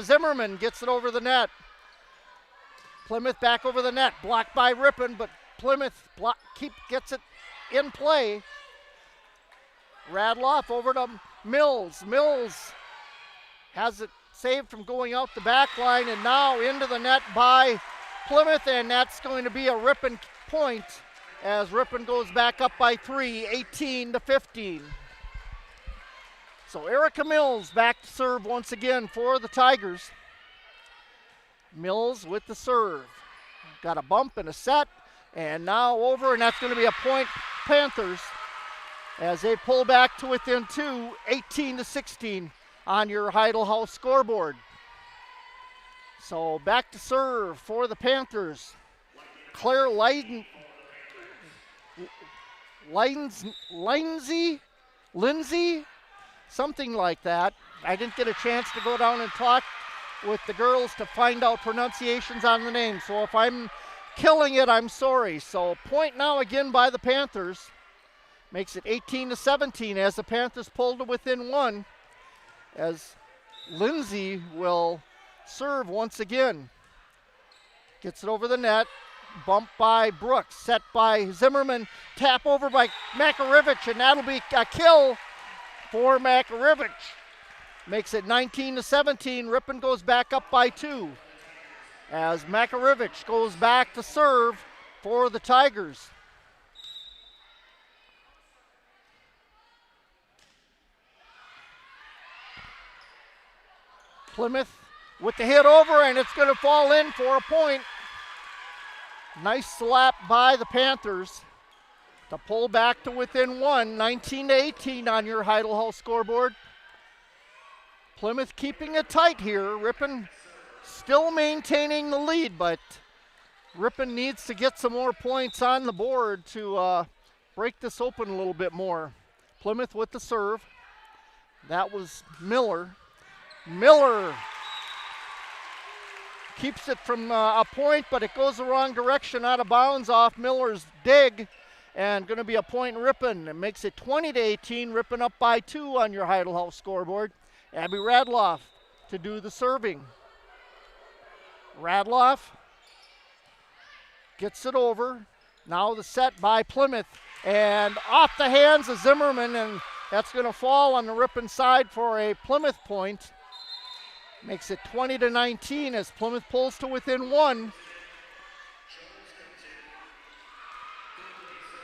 Zimmerman gets it over the net. Plymouth back over the net, blocked by Ripon, but Plymouth gets it in play. Radloff over to Mills. Mills has it saved from going out the back line, and now into the net by Plymouth, and that's going to be a Ripon point as Ripon goes back up by 3, 18-15. So Erica Mills back to serve once again for the Tigers. Mills with the serve. Got a bump and a set, and now over, and that's going to be a point Panthers as they pull back to within 2, 18-16 on your Heidel House scoreboard. So back to serve for the Panthers. Claire Lindsay, something like that. I didn't get a chance to go down and talk with the girls to find out pronunciations on the name. So if I'm killing it, I'm sorry. So point now again by the Panthers. Makes it 18-17 as the Panthers pull to within 1 as Lindsay will serve once again. Gets it over the net. Bump by Brooks, set by Zimmerman, tap over by Makarevich, and that'll be a kill for Makarevich. Makes it 19-17. Ripon goes back up by 2 as Makarevich goes back to serve for the Tigers. Plymouth with the hit over, and it's going to fall in for a point. Nice slap by the Panthers. to pull back to within 1, 19-18 on your Heidel House scoreboard. Plymouth keeping it tight here. Ripon still maintaining the lead, but Ripon needs to get some more points on the board to break this open a little bit more. Plymouth with the serve. That was Miller. Miller keeps it from a point, but it goes the wrong direction, out of bounds off Miller's dig, and going to be a point in Ripon. It makes it 20-18. Ripon up by 2 on your Heidel House scoreboard. Abby Radloff to do the serving. Radloff gets it over. Now the set by Plymouth, and off the hands of Zimmerman, and that's going to fall on the Ripon side for a Plymouth point. Makes it 20-19 as Plymouth pulls to within 1.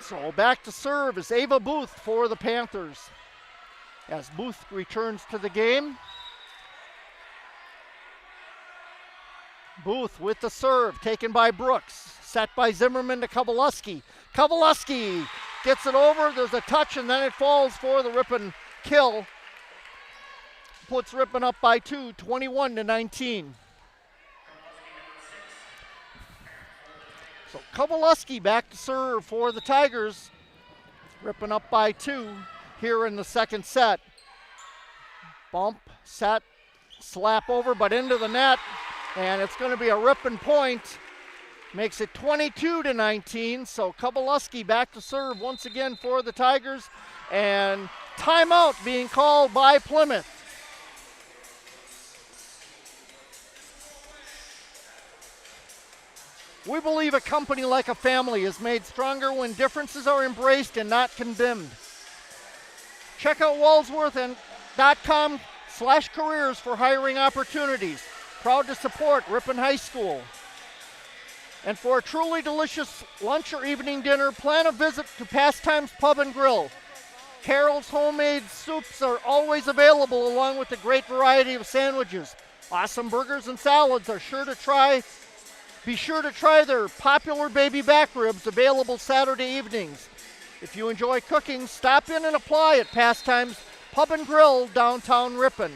So back to serve is Ava Booth for the Panthers. As Booth returns to the game. Booth with the serve, taken by Brooks. Set by Zimmerman to Kowalewski. Kowalewski gets it over, there's a touch, and then it falls for the Ripon kill. Puts Ripon up by 2, 21-19. So Kowalewski back to serve for the Tigers. Ripon up by 2 here in the second set. Bump, set, slap over, but into the net, and it's going to be a Ripon point. Makes it 22-19, so Kowalewski back to serve once again for the Tigers, and timeout being called by Plymouth. We believe a company like a family is made stronger when differences are embraced and not condemned. Check out Walsworth.com/careers for hiring opportunities. Proud to support Ripon High School. And for a truly delicious lunch or evening dinner, plan a visit to Pastimes Pub and Grill. Carol's homemade soups are always available, along with a great variety of sandwiches. Awesome burgers and salads are Be sure to try their popular baby back ribs, available Saturday evenings. If you enjoy cooking, stop in and apply at Pastimes Pub and Grill, downtown Ripon.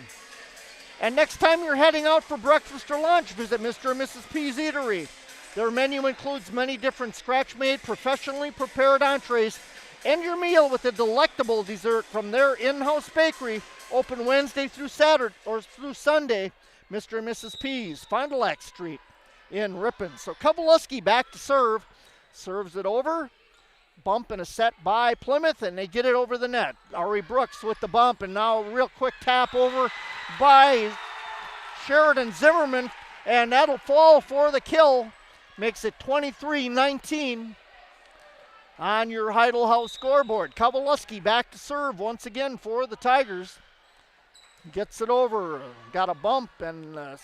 And next time you're heading out for breakfast or lunch, visit Mr. and Mrs. P's Eatery. Their menu includes many different scratch-made, professionally prepared entrees, and your meal with a delectable dessert from their in-house bakery, open Wednesday through Saturday or through Sunday. Mr. and Mrs. P's, Fond du Lac Street in Ripon. So Kowalewski back to serve, serves it over. Bump and a set by Plymouth, and they get it over the net. Ari Brooks with the bump, and now a real quick tap over by Sheridan Zimmerman, and that'll fall for the kill. Makes it 23-19 on your Heidel House scoreboard. Kowalewski back to serve once again for the Tigers. Gets it over, got a bump and a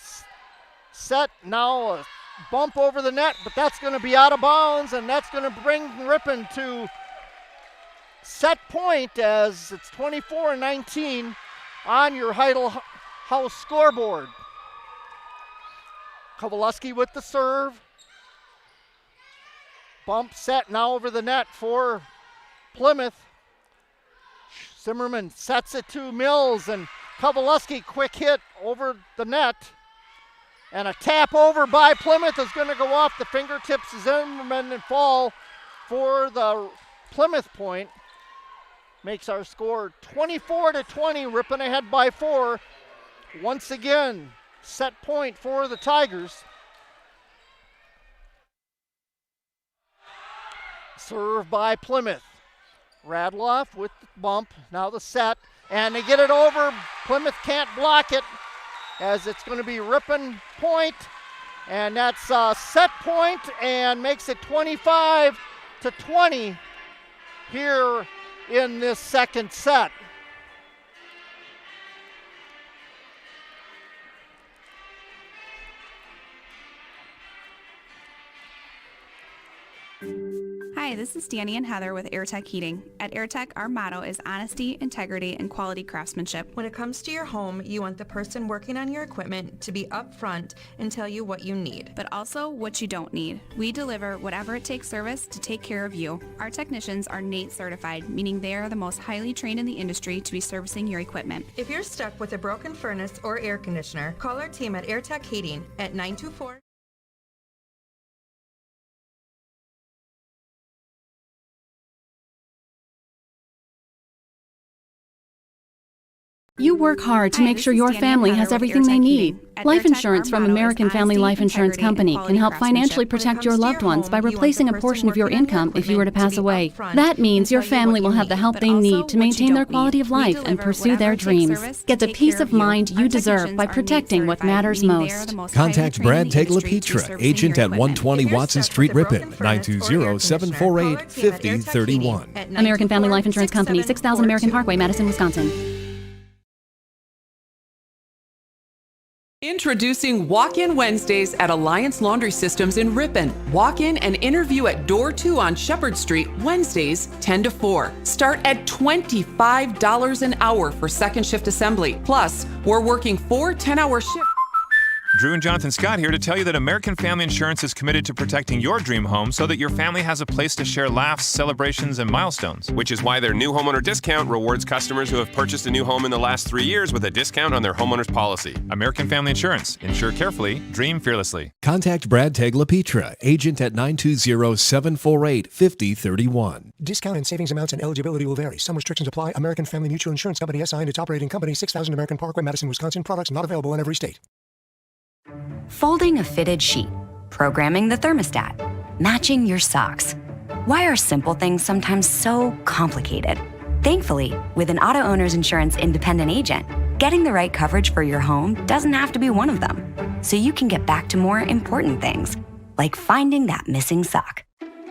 set, now a bump over the net, but that's going to be out of bounds, and that's going to bring Ripon to set point as it's 24-19 on your Heidel House scoreboard. Kowalewski with the serve. Bump set now over the net for Plymouth. Zimmerman sets it to Mills, and Kowalewski quick hit over the net. And a tap over by Plymouth is going to go off the fingertips of Zimmerman and fall for the Plymouth point. Makes our score 24-20, Ripon ahead by 4. Once again, set point for the Tigers. Serve by Plymouth. Radloff with the bump, now the set, and they get it over. Plymouth can't block it as it's going to be Ripon point, and that's a set point and makes it 25-20 here in this second set. Hi, Hi, this is Danny and Heather with AirTech Heating. At AirTech, our motto is honesty, integrity, and quality craftsmanship. When it comes to your home, you want the person working on your equipment to be upfront and tell you what you need. But also what you don't need. We deliver whatever it takes service to take care of you. Our technicians are NATE certified, meaning they are the most highly trained in the industry to be servicing your equipment. If you're stuck with a broken furnace or air conditioner, call our team at AirTech Heating at 924. You work hard to make sure your family has everything they need. Life insurance from American Family Life Insurance Company can help financially protect your loved ones by replacing a portion of your income if you were to pass away. That means your family will have the help they need to maintain their quality of life and pursue their dreams. Get the peace of mind you deserve by protecting what matters most. Contact Brad Teglepietra, agent at 120 Watson Street, Ripon, 920-748-5031. American Family Life Insurance Company, 6000 American Parkway, Madison, Wisconsin. Introducing Walk-In Wednesdays at Alliance Laundry Systems in Ripon. Walk in and interview at Door 2 on Shepherd Street, Wednesdays 10 to 4. Start at $25 an hour for second shift assembly. Plus, we're working 4 10-hour shifts. Drew and Jonathan Scott here to tell you that American Family Insurance is committed to protecting your dream home so that your family has a place to share laughs, celebrations, and milestones. Which is why their new homeowner discount rewards customers who have purchased a new home in the last 3 years with a discount on their homeowner's policy. American Family Insurance. Insure carefully, dream fearlessly. Contact Brad Teglepietra, agent at 920-748-5031. Discount and savings amounts and eligibility will vary. Some restrictions apply. American Family Mutual Insurance Company SI and its operating company, 6000 American Parkway, Madison, Wisconsin. Products not available in every state. Folding a fitted sheet, programming the thermostat, matching your socks. Why are simple things sometimes so complicated? Thankfully, with an auto owner's insurance independent agent, getting the right coverage for your home doesn't have to be one of them. So you can get back to more important things, like finding that missing sock.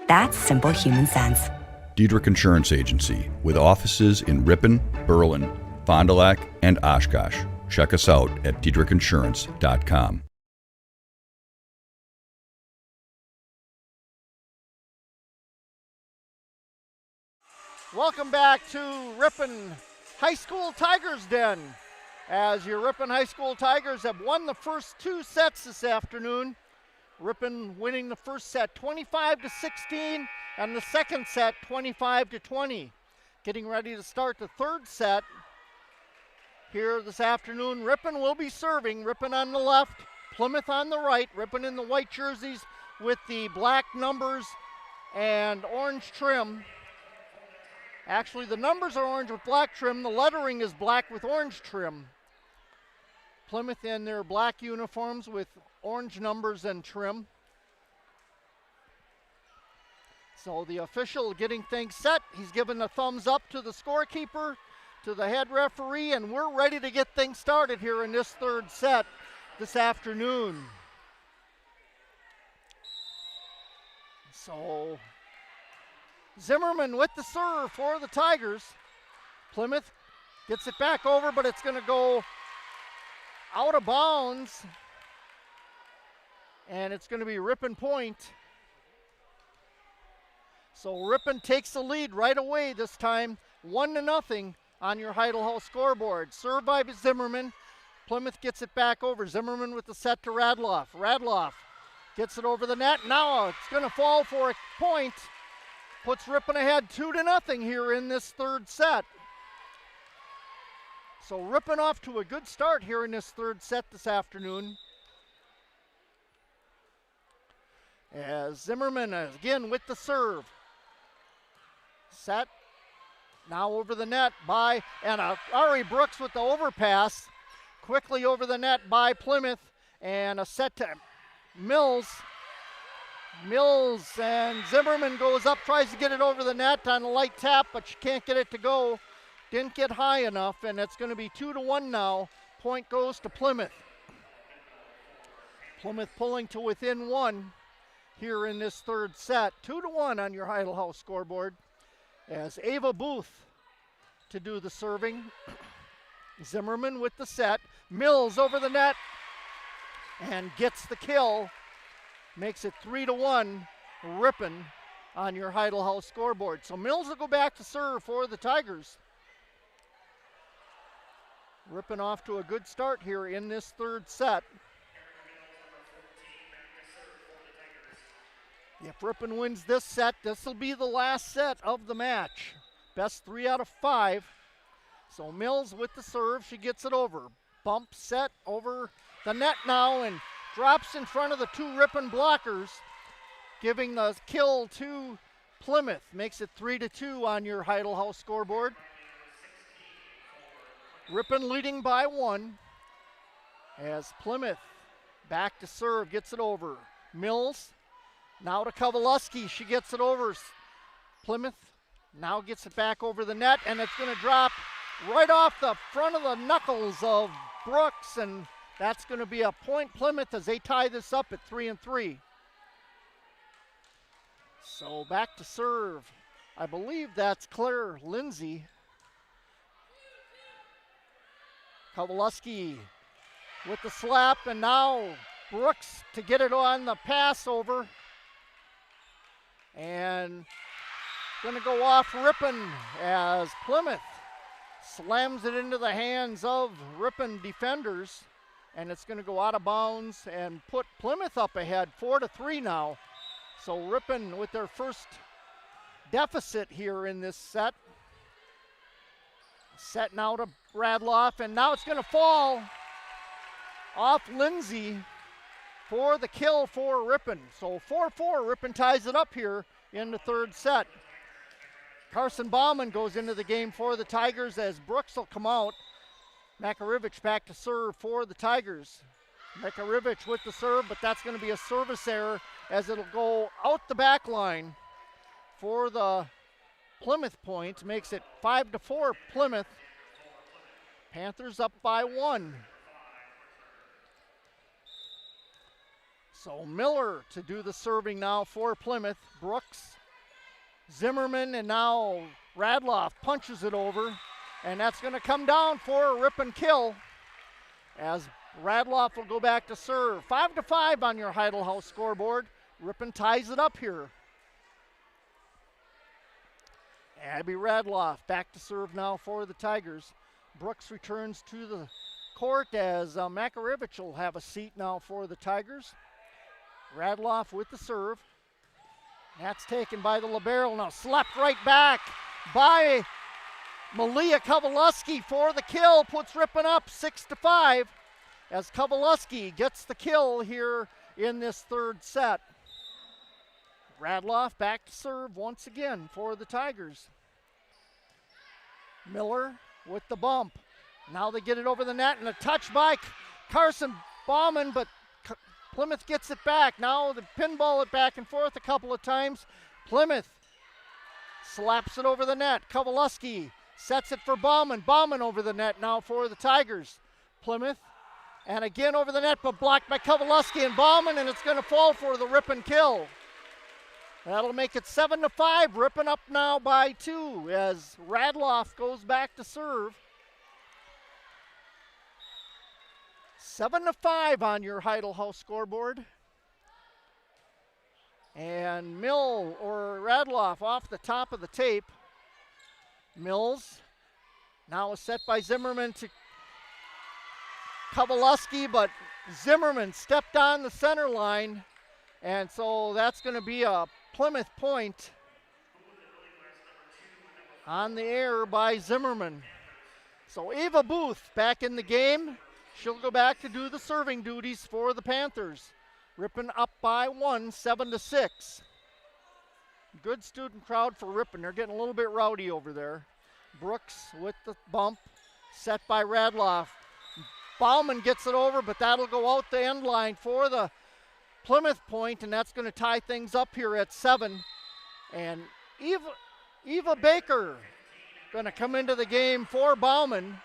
That's simple human sense. Diedrich Insurance Agency, with offices in Ripon, Berlin, Fond du Lac, and Oshkosh. Check us out at diedrichinsurance.com. Welcome back to Ripon High School Tigers Den. As your Ripon High School Tigers have won the first 2 sets this afternoon. Ripon winning the first set 25-16 and the second set 25-20. Getting ready to start the third set here this afternoon. Ripon will be serving. Ripon on the left, Plymouth on the right. Ripon in the white jerseys with the black numbers and orange trim. Actually, the numbers are orange with black trim. The lettering is black with orange trim. Plymouth in their black uniforms with orange numbers and trim. So the official getting things set. He's given the thumbs up to the scorekeeper, to the head referee, and we're ready to get things started here in this third set this afternoon. So Zimmerman with the serve for the Tigers. Plymouth gets it back over, but it's going to go out of bounds. And it's going to be Ripon point. So Ripon takes the lead right away this time, 1-0 on your Heidel House scoreboard. Serve by Zimmerman. Plymouth gets it back over. Zimmerman with the set to Radloff. Radloff gets it over the net. Now it's going to fall for a point. Puts Ripon ahead 2-0 here in this third set. So Ripon off to a good start here in this third set this afternoon. As Zimmerman again with the serve. Set now over the net by, and Ari Brooks with the overpass. Quickly over the net by Plymouth, and a set to Mills. Mills and Zimmerman goes up, tries to get it over the net on a light tap, but she can't get it to go. Didn't get high enough, and it's going to be 2-1 now. Point goes to Plymouth. Plymouth pulling to within 1 here in this third set. 2-1 on your Heidel House scoreboard. As Ava Booth to do the serving. Zimmerman with the set. Mills over the net and gets the kill. Makes it 3-1 Ripon on your Heidel House scoreboard. So Mills will go back to serve for the Tigers. Ripon off to a good start here in this third set. If Ripon wins this set, this will be the last set of the match. Best 3 out of 5. So Mills with the serve, she gets it over. Bump set over the net now and drops in front of the 2 Ripon blockers, giving the kill to Plymouth. Makes it 3-2 on your Heidel House scoreboard. Ripon leading by 1 as Plymouth back to serve, gets it over. Mills now to Kowalewski, she gets it over. Plymouth now gets it back over the net, and it's going to drop right off the front of the knuckles of Brooks, and that's going to be a point Plymouth as they tie this up at 3-3. So back to serve. I believe that's Claire Lindsay. Kowalewski with the slap, and now Brooks to get it on the pass over. And going to go off Ripon as Plymouth slams it into the hands of Ripon defenders, and it's going to go out of bounds and put Plymouth up ahead 4-3 now. So Ripon with their first deficit here in this set. Set now to Radloff, and now it's going to fall off Lindsay for the kill for Ripon. So 4-4, Ripon ties it up here in the third set. Carson Bauman goes into the game for the Tigers as Brooks will come out. Makarevich back to serve for the Tigers. Makarevich with the serve, but that's going to be a service error as it'll go out the back line for the Plymouth point. Makes it 5-4 Plymouth. Panthers up by 1. So Miller to do the serving now for Plymouth. Brooks, Zimmerman, and now Radloff punches it over. And that's going to come down for a Ripon kill as Radloff will go back to serve. 5-5 on your Heidel House scoreboard. Ripon ties it up here. Abby Radloff back to serve now for the Tigers. Brooks returns to the court as Makarevich will have a seat now for the Tigers. Radloff with the serve. That's taken by the libero. Now slapped right back by Malia Kowalewski for the kill. Puts Ripon up 6-5 as Kowalewski gets the kill here in this third set. Radloff back to serve once again for the Tigers. Miller with the bump. Now they get it over the net and a touch by Carson Bauman, but Plymouth gets it back. Now they pinball it back and forth a couple of times. Plymouth slaps it over the net. Kowalewski sets it for Bauman. Bauman over the net now for the Tigers. Plymouth, and again over the net, but blocked by Kowalewski and Bauman, and it's going to fall for the Ripon kill. That'll make it 7-5. Ripon up now by 2 as Radloff goes back to serve. 7-5 on your Heidel House scoreboard. And Mill or Radloff off the top of the tape. Mills now is set by Zimmerman to Kowalewski, but Zimmerman stepped on the center line, and so that's going to be a Plymouth point on the air by Zimmerman. So Ava Booth back in the game. She'll go back to do the serving duties for the Panthers. Ripon up by 1, 7-6. Good student crowd for Ripon. They're getting a little bit rowdy over there. Brooks with the bump, set by Radloff. Bauman gets it over, but that'll go out the end line for the Plymouth point, and that's going to tie things up here at 7. And Eva Baker going to come into the game for Bauman.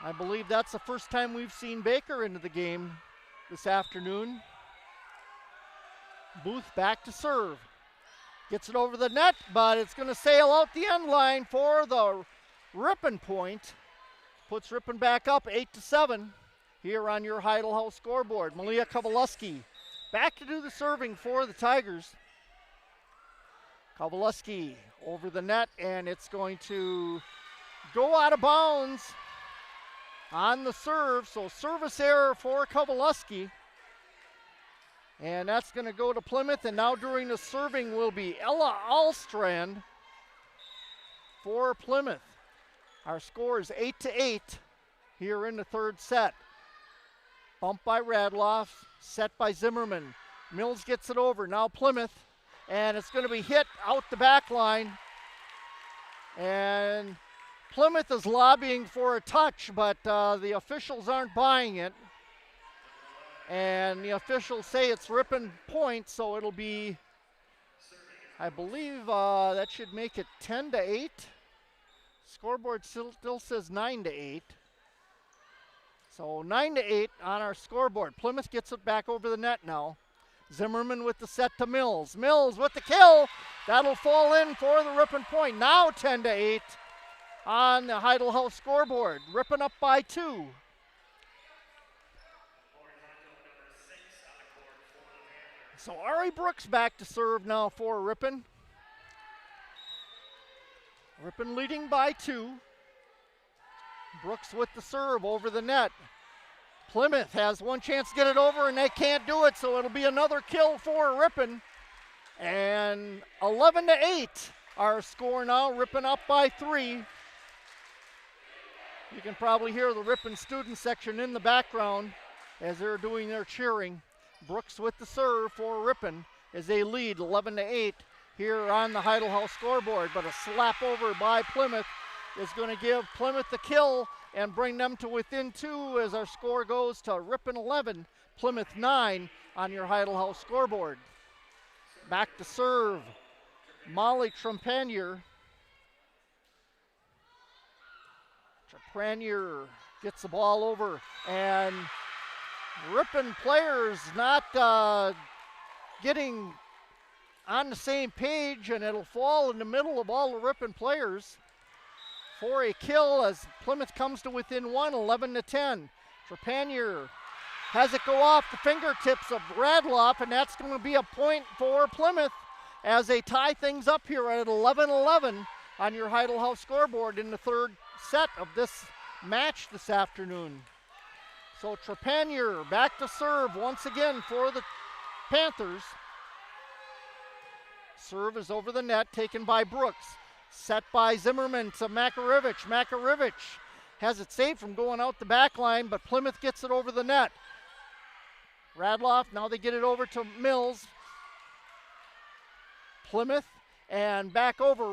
I believe that's the first time we've seen Baker into the game this afternoon. Booth back to serve. Gets it over the net, but it's going to sail out the end line for the Ripon point. Puts Ripon back up 8-7 here on your Heidel House scoreboard. Malia Kowalewski back to do the serving for the Tigers. Kowalewski over the net, and it's going to go out of bounds on the serve. So service error for Kowalewski. And that's going to go to Plymouth, and now during the serving will be Ella Alstrand for Plymouth. Our score is 8-8 here in the third set. Bump by Radloff, set by Zimmerman. Mills gets it over, now Plymouth, and it's going to be hit out the back line. And Plymouth is lobbying for a touch, but the officials aren't buying it. And the officials say it's Ripon point, so it'll be, I believe that should make it 10-8. Scoreboard still says 9-8. So 9-8 on our scoreboard. Plymouth gets it back over the net now. Zimmerman with the set to Mills. Mills with the kill. That'll fall in for the Ripon point. Now 10-8 on the Heidel House scoreboard. Ripon up by 2. So Ari Brooks back to serve now for Ripon. Ripon leading by 2. Brooks with the serve over the net. Plymouth has one chance to get it over, and they can't do it, so it'll be another kill for Ripon. And 11-8 our score now. Ripon up by 3. You can probably hear the Ripon student section in the background as they're doing their cheering. Brooks with the serve for Ripon as they lead 11-8 here on the Heidel House scoreboard, but a slap over by Plymouth is going to give Plymouth the kill and bring them to within 2 as our score goes to Ripon 11, Plymouth 9 on your Heidel House scoreboard. Back to serve, Molly Trepanier. Trepanier gets the ball over, and Ripon players not getting on the same page, and it'll fall in the middle of all the Ripon players for a kill as Plymouth comes to within 1, 11-10. Trepanier has it go off the fingertips of Radloff, and that's going to be a point for Plymouth as they tie things up here at 11-11 on your Heidel House scoreboard in the third set of this match this afternoon. So Trepanier back to serve once again for the Panthers. Serve is over the net, taken by Brooks. Set by Zimmerman to Makarevich. Makarevich has it saved from going out the back line, but Plymouth gets it over the net. Radloff, now they get it over to Mills. Plymouth, and back over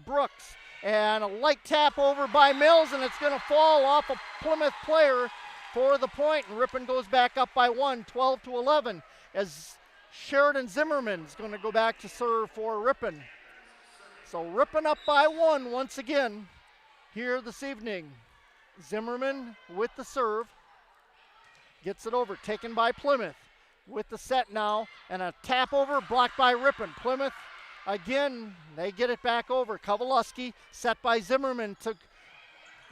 Brooks. And a light tap over by Mills, and it's going to fall off a Plymouth player for the point, and Ripon goes back up by 1, 12-11, as Sheridan Zimmerman is going to go back to serve for Ripon. So Ripon up by 1 once again here this evening. Zimmerman with the serve, gets it over, taken by Plymouth with the set now, and a tap over blocked by Ripon. Plymouth again, they get it back over. Kowalewski set by Zimmerman to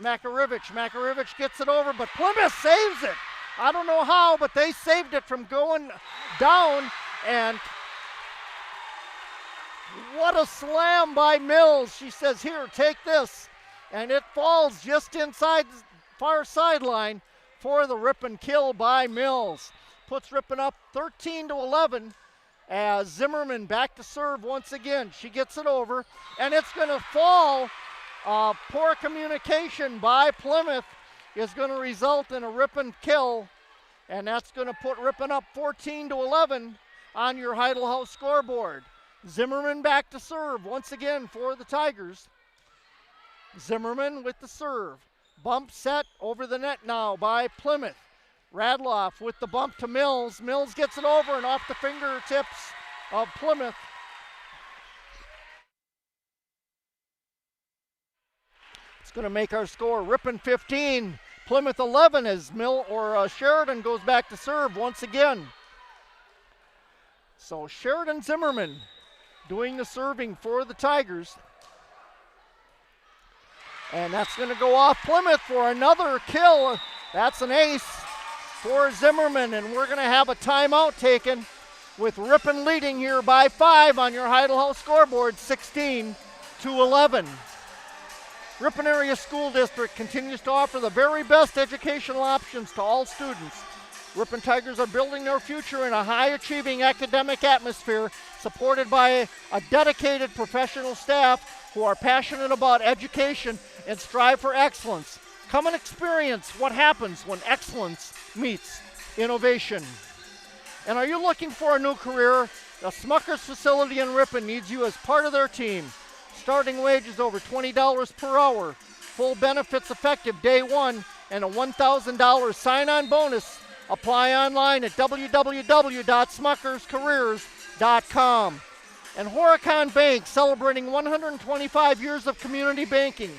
Makarevich. Makarevich gets it over, but Plymouth saves it. I don't know how, but they saved it from going down, and what a slam by Mills. She says, here, take this. And it falls just inside the far sideline for the Ripon kill by Mills. Puts Ripon up 13-11 as Zimmerman back to serve once again. She gets it over, and it's going to fall. Poor communication by Plymouth is going to result in a Ripon kill, and that's going to put Ripon up 14-11 on your Heidel House scoreboard. Zimmerman back to serve once again for the Tigers. Zimmerman with the serve. Bump set over the net now by Plymouth. Radloff with the bump to Mills. Mills gets it over and off the fingertips of Plymouth. It's going to make our score Ripon 15, Plymouth 11 as Sheridan goes back to serve once again. So Sheridan Zimmerman doing the serving for the Tigers. And that's going to go off Plymouth for another kill. That's an ace for Zimmerman, and we're going to have a timeout taken with Ripon leading here by 5 on your Heidel House scoreboard, 16-11. Ripon Area School District continues to offer the very best educational options to all students. Ripon Tigers are building their future in a high-achieving academic atmosphere supported by a dedicated professional staff who are passionate about education and strive for excellence. Come and experience what happens when excellence meets innovation. And are you looking for a new career? The Smuckers facility in Ripon needs you as part of their team. Starting wage is over $20 per hour. Full benefits effective day one and a $1,000 sign-on bonus. Apply online at www.smuckerscareers.com. And Horicon Bank, celebrating 125 years of community banking,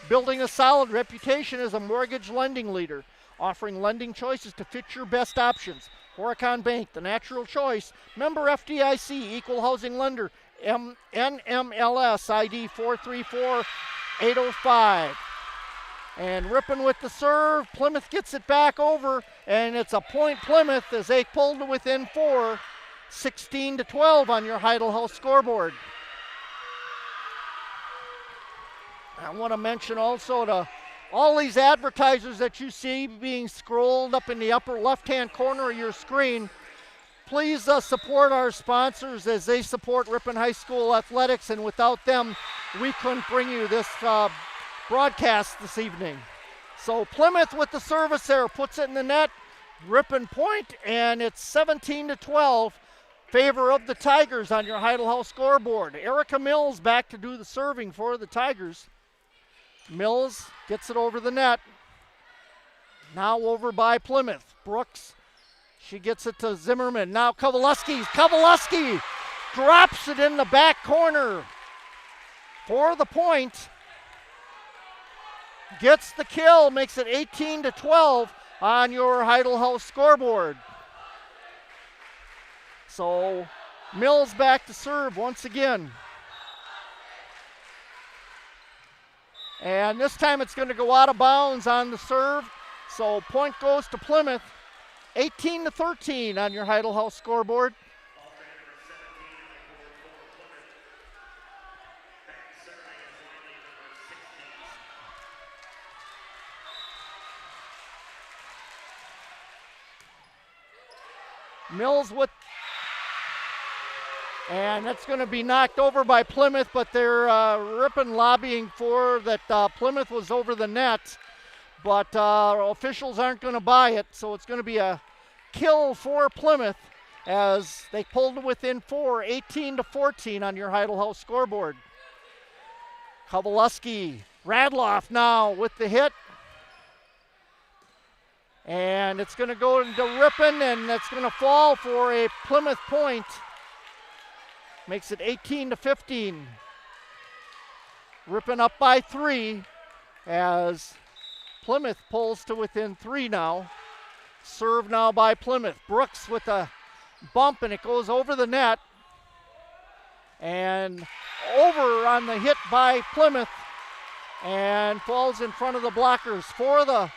building a solid reputation as a mortgage lending leader, offering lending choices to fit your best options. Horicon Bank, the natural choice. Member FDIC, equal housing lender, NMLS ID 434805. And Ripon with the serve. Plymouth gets it back over, and it's a point Plymouth as they pull to within 4, 16-12 on your Heidel House scoreboard. I want to mention also to all these advertisers that you see being scrolled up in the upper left-hand corner of your screen, please support our sponsors as they support Ripon High School athletics, and without them, we couldn't bring you this broadcast this evening. So Plymouth with the service there, puts it in the net, Ripon point, and it's 17-12, favor of the Tigers on your Heidel House scoreboard. Erica Mills back to do the serving for the Tigers. Mills gets it over the net. Now over by Plymouth. Brooks, she gets it to Zimmerman. Now Kowaleski drops it in the back corner for the point. Gets the kill, makes it 18-12 on your Heidel House scoreboard. So Mills back to serve once again. And this time it's going to go out of bounds on the serve. So point goes to Plymouth, 18-13 on your Heidel House scoreboard. Mills with, and that's going to be knocked over by Plymouth, but they're Ripon lobbying for that Plymouth was over the net, but officials aren't going to buy it, so it's going to be a kill for Plymouth as they pulled to within 4, 18-14 on your Heidel House scoreboard. Kowaleski, Radloff now with the hit. And it's going to go into Ripon, and it's going to fall for a Plymouth point. Makes it 18-15. Ripon up by 3 as Plymouth pulls to within 3 now. Serve now by Plymouth. Brooks with a bump, and it goes over the net. And over on the hit by Plymouth, and falls in front of the blockers for the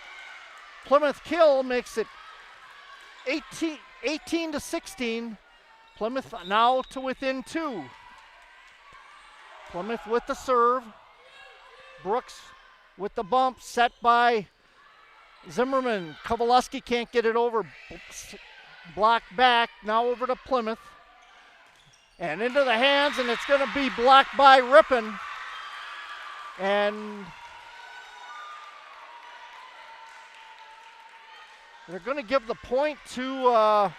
Plymouth kill, makes it 18-16. Plymouth now to within 2. Plymouth with the serve. Brooks with the bump, set by Zimmerman. Kowaleski can't get it over. Blocked back, now over to Plymouth. And into the hands, and it's going to be blocked by Ripon. And they're going to give the point to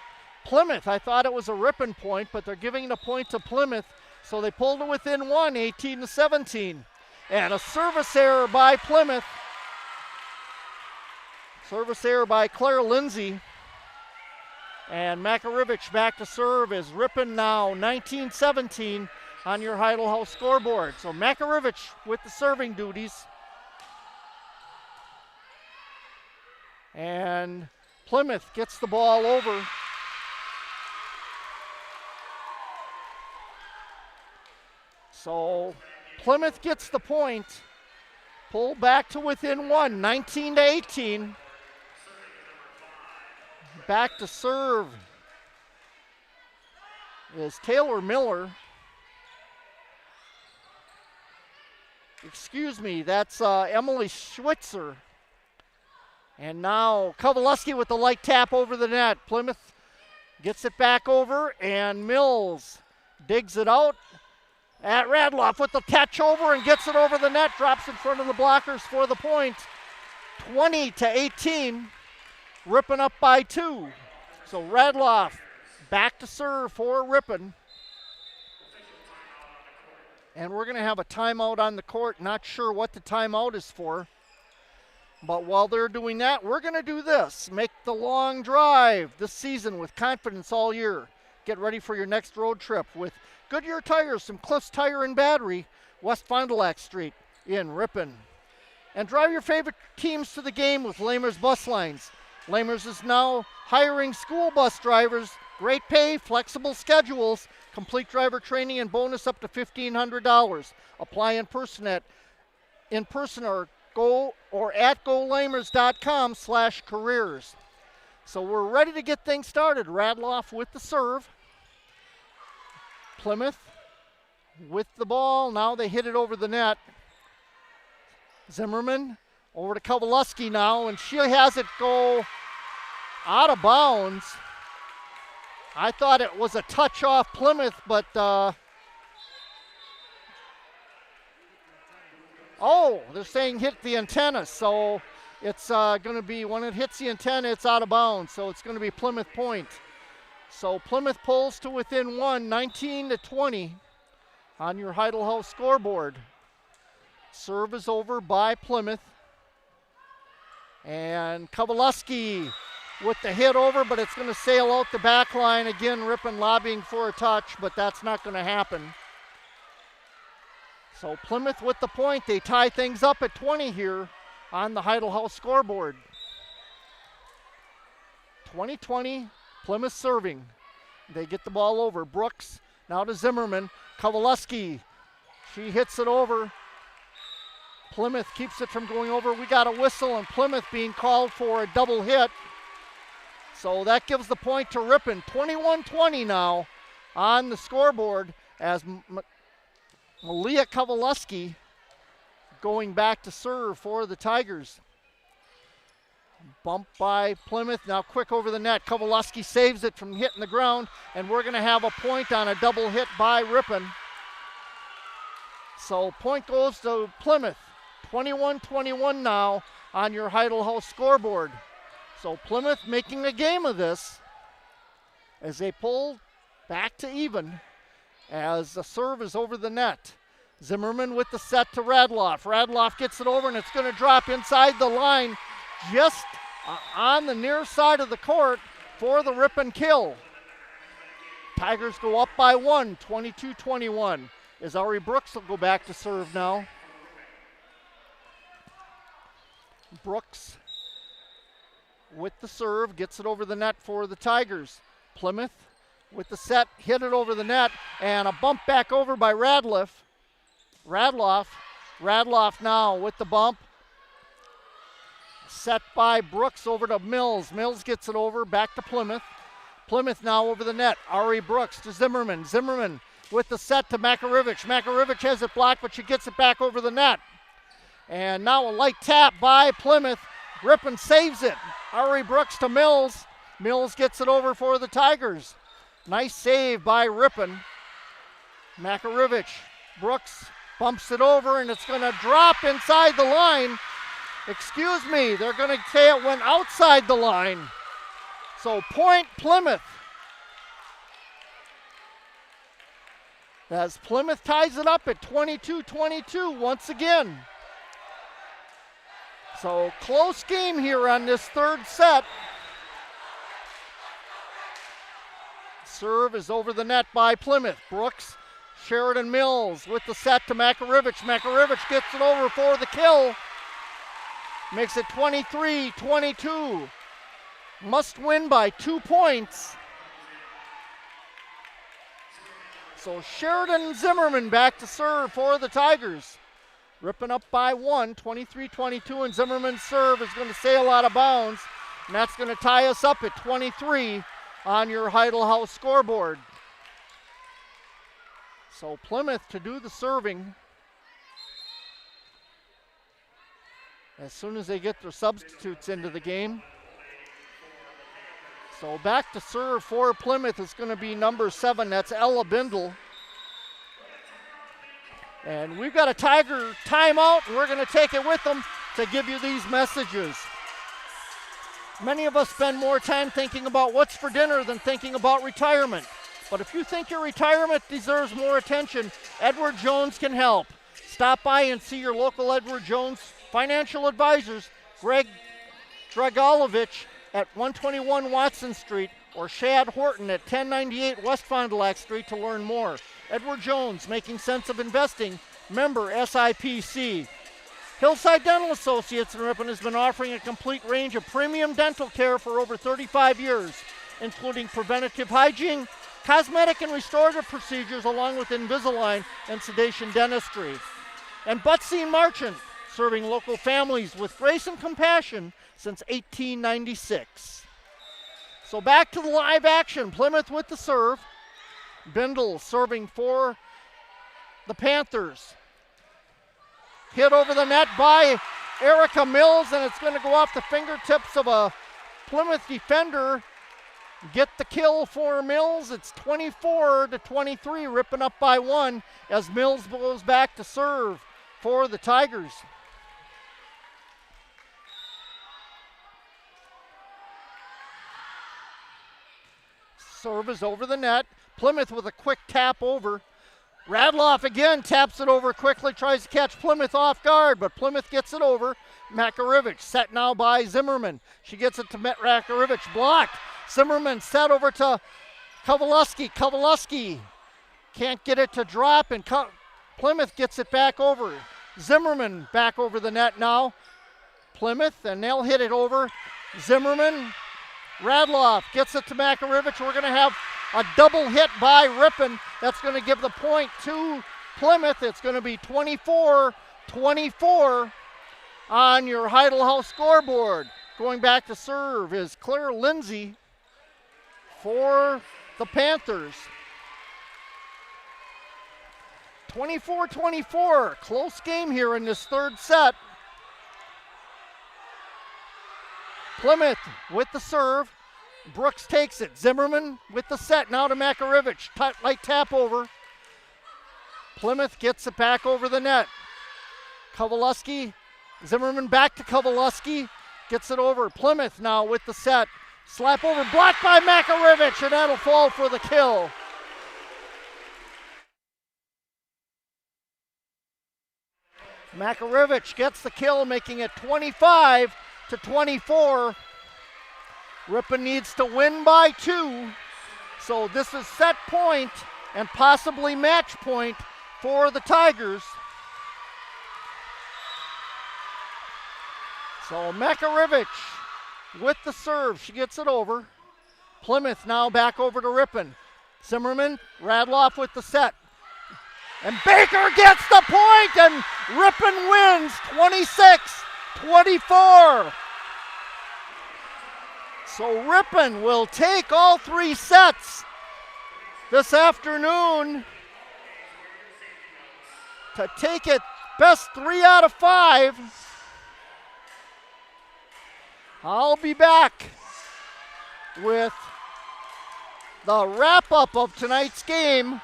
Plymouth. I thought it was a Ripon point, but they're giving the point to Plymouth. So they pulled it within 1, 18-17. And a service error by Plymouth. Service error by Claire Lindsay. And Makarevich back to serve as Ripon now 19-17 on your Heidel House scoreboard. So Makarevich with the serving duties. And Plymouth gets the ball over. So Plymouth gets the point. Pull back to within 1, 19-18. Back to serve. is Taylor Miller. Excuse me, that's Emily Schwitzer. And now Kowaleski with the light tap over the net. Plymouth gets it back over, and Mills digs it out at Radloff with the catch over and gets it over the net, drops in front of the blockers for the point. 20-18, Ripon up by 2. So Radloff back to serve for Ripon. And we're going to have a timeout on the court. Not sure what the timeout is for. But while they're doing that, we're going to do this. Make the long drive this season with confidence all year. Get ready for your next road trip with Goodyear Tires from Cliffs Tire and Battery, West Fond du Lac Street in Ripon. And drive your favorite teams to the game with Lamers Bus Lines. Lamers is now hiring school bus drivers. Great pay, flexible schedules, complete driver training, and bonus up to $1,500. Apply in person at golamers.com/careers. So we're ready to get things started. Radloff with the serve. Plymouth with the ball. Now they hit it over the net. Zimmerman over to Kowaleski now, and she has it go out of bounds. I thought it was a touch off Plymouth, but they're saying hit the antenna, so it's going to be, when it hits the antenna, it's out of bounds, so it's going to be Plymouth point. So Plymouth pulls to within 1, 19-20 on your Heidel House scoreboard. Serve is over by Plymouth. And Kowaleski with the hit over, but it's going to sail out the back line. Again, Ripon lobbying for a touch, but that's not going to happen. So Plymouth with the point. They tie things up at 20 here on the Heidel House scoreboard. 20-20, Plymouth serving. They get the ball over. Brooks now to Zimmerman. Kowaleski, she hits it over. Plymouth keeps it from going over. We got a whistle, and Plymouth being called for a double hit. So that gives the point to Ripon. 21-20 now on the scoreboard as Malia Kowaleski going back to serve for the Tigers. Bump by Plymouth, now quick over the net. Kowaleski saves it from hitting the ground, and we're going to have a point on a double hit by Ripon. So point goes to Plymouth. 21-21 now on your Heidel House scoreboard. So Plymouth making a game of this as they pull back to even as the serve is over the net. Zimmerman with the set to Radloff. Radloff gets it over, and it's going to drop inside the line just on the near side of the court for the Ripon kill. Tigers go up by 1, 22-21. As Ari Brooks will go back to serve now. Brooks with the serve, gets it over the net for the Tigers. Plymouth with the set, hit it over the net, and a bump back over by Radloff. Radloff now with the bump. Set by Brooks over to Mills. Mills gets it over, back to Plymouth. Plymouth now over the net. Ari Brooks to Zimmerman. Zimmerman with the set to Makarevich. Makarevich has it blocked, but she gets it back over the net. And now a light tap by Plymouth. Ripon saves it. Ari Brooks to Mills. Mills gets it over for the Tigers. Nice save by Ripon. Makarevich. Brooks bumps it over, and it's going to drop inside the line. Excuse me, they're going to say it went outside the line. So point Plymouth. As Plymouth ties it up at 22-22 once again. So close game here on this third set. Serve is over the net by Plymouth. Brooks, Sheridan Mills with the set to Makarevich. Makarevich gets it over for the kill. Makes it 23-22. Must win by 2 points. So Sheridan Zimmerman back to serve for the Tigers. Ripon up by 1, 23-22, and Zimmerman's serve is going to sail out of bounds, and that's going to tie us up at 23 on your Heidel House scoreboard. So Plymouth to do the serving as soon as they get their substitutes into the game. So back to serve for Plymouth is going to be number 7. That's Ella Bindle. And we've got a Tiger timeout, and we're going to take it with them to give you these messages. Many of us spend more time thinking about what's for dinner than thinking about retirement. But if you think your retirement deserves more attention, Edward Jones can help. Stop by and see your local Edward Jones financial advisors, Greg Dragolovich at 121 Watson Street, or Shad Horton at 1098 West Fond du Lac Street to learn more. Edward Jones, making sense of investing, member SIPC. Hillside Dental Associates in Ripon has been offering a complete range of premium dental care for over 35 years, including preventative hygiene, cosmetic and restorative procedures, along with Invisalign and sedation dentistry. And Butsy Marchant, serving local families with grace and compassion since 1896. So back to the live action. Plymouth with the serve. Bindle serving for the Panthers. Hit over the net by Erica Mills, and it's going to go off the fingertips of a Plymouth defender. Get the kill for Mills. It's 24-23, Ripon up by 1 as Mills goes back to serve for the Tigers. Serve is over the net. Plymouth with a quick tap over. Radloff again taps it over quickly, tries to catch Plymouth off guard, but Plymouth gets it over. Makarevich set now by Zimmerman. She gets it to Makarevich, blocked. Zimmerman set over to Kowalewski. Kowalewski can't get it to drop, and Plymouth gets it back over. Zimmerman back over the net now. Plymouth, and they'll hit it over. Zimmerman, Radloff gets it to Makarevich. We're going to have a double hit by Ripon. That's going to give the point to Plymouth. It's going to be 24-24 on your Heidel House scoreboard. Going back to serve is Claire Lindsay for the Panthers. 24-24, close game here in this third set. Plymouth with the serve. Brooks takes it. Zimmerman with the set now to Makarevich. Light tap over. Plymouth gets it back over the net. Kowalewski. Zimmerman back to Kowalewski. Gets it over. Plymouth now with the set. Slap over. Blocked by Makarevich, and that'll fall for the kill. Makarevich gets the kill, making it 25-24. Ripon needs to win by 2. So this is set point and possibly match point for the Tigers. So Makarevich with the serve. She gets it over. Plymouth now back over to Ripon. Zimmerman, Radloff with the set. And Baker gets the point, and Ripon wins 26-24. So Ripon will take all 3 sets this afternoon to take it best 3 out of 5. I'll be back with the wrap-up of tonight's game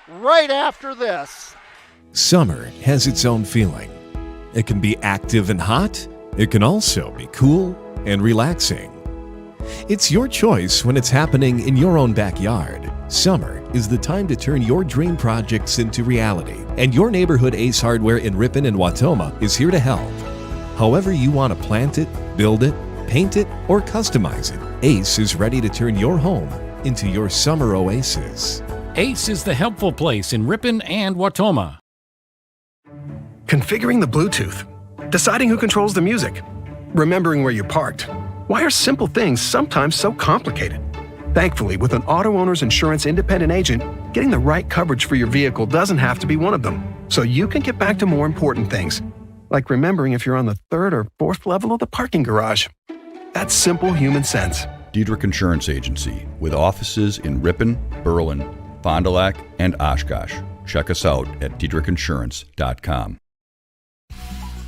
right after this. Summer has its own feeling. It can be active and hot. It can also be cool and relaxing. It's your choice when it's happening in your own backyard. Summer is the time to turn your dream projects into reality, and your neighborhood Ace Hardware in Ripon and Wautoma is here to help. However you want to plant it, build it, paint it, or customize it, Ace is ready to turn your home into your summer oasis. Ace is the helpful place in Ripon and Wautoma. Configuring the Bluetooth, deciding who controls the music, remembering where you parked. Why are simple things sometimes so complicated? Thankfully, with an auto owner's insurance independent agent, getting the right coverage for your vehicle doesn't have to be one of them. So you can get back to more important things, like remembering if you're on the 3rd or 4th level of the parking garage. That's simple human sense. Diedrich Insurance Agency, with offices in Ripon, Berlin, Fond du Lac, and Oshkosh. Check us out at DiedrichInsurance.com.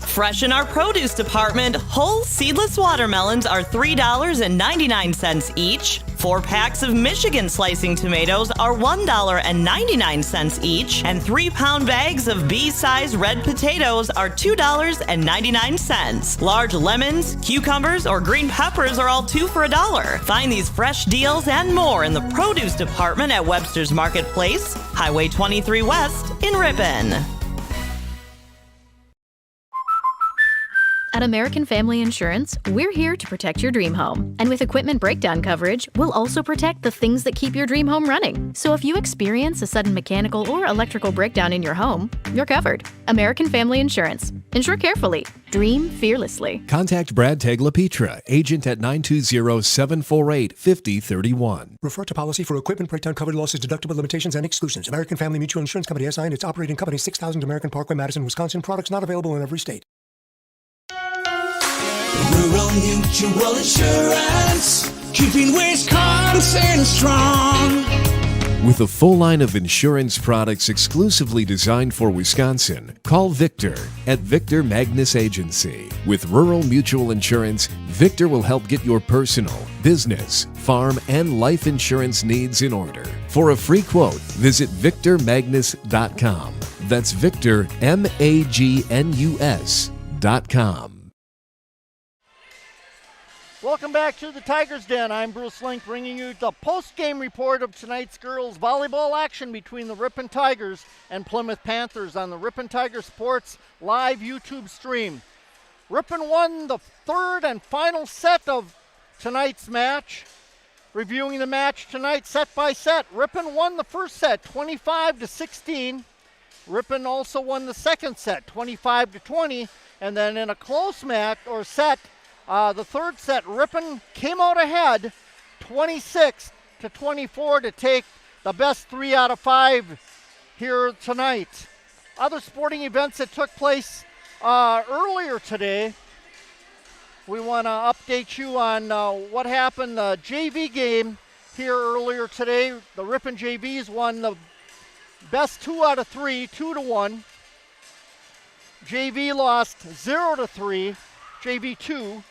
Fresh in our produce department, whole seedless watermelons are $3.99 each. 4 packs of Michigan slicing tomatoes are $1.99 each. And 3-pound bags of B-size red potatoes are $2.99. Large lemons, cucumbers, or green peppers are all 2 for $1. Find these fresh deals and more in the produce department at Webster's Marketplace, Highway 23 West in Ripon. At American Family Insurance, we're here to protect your dream home. And with equipment breakdown coverage, we'll also protect the things that keep your dream home running. So if you experience a sudden mechanical or electrical breakdown in your home, you're covered. American Family Insurance. Insure carefully. Dream fearlessly. Contact Brad Tegla-Petra, agent at 920-748-5031. Refer to policy for equipment breakdown covered losses, deductible limitations, and exclusions. American Family Mutual Insurance Company, SI, and its operating company, 6000 American Parkway, Madison, Wisconsin. Products not available in every state. Rural Mutual Insurance, keeping Wisconsin strong. With a full line of insurance products exclusively designed for Wisconsin, call Victor at Victor Magnus Agency. With Rural Mutual Insurance, Victor will help get your personal, business, farm, and life insurance needs in order. For a free quote, visit victormagnus.com. That's Victor, MAGNUS.com. Welcome back to the Tigers Den. I'm Bruce Link, bringing you the post-game report of tonight's girls volleyball action between the Ripon Tigers and Plymouth Panthers on the Ripon Tiger Sports live YouTube stream. Ripon won the third and final set of tonight's match. Reviewing the match tonight set by set, Ripon won the first set 25-16. Ripon also won the second set 25-20, and then in a close match or set, the third set, Ripon came out ahead 26-24 to take the best 3 out of 5 here tonight. Other sporting events that took place earlier today, we want to update you on what happened. The JV game here earlier today, the Ripon JVs won the best 2 out of 3, 2-1. JV lost 0-3, JV 2.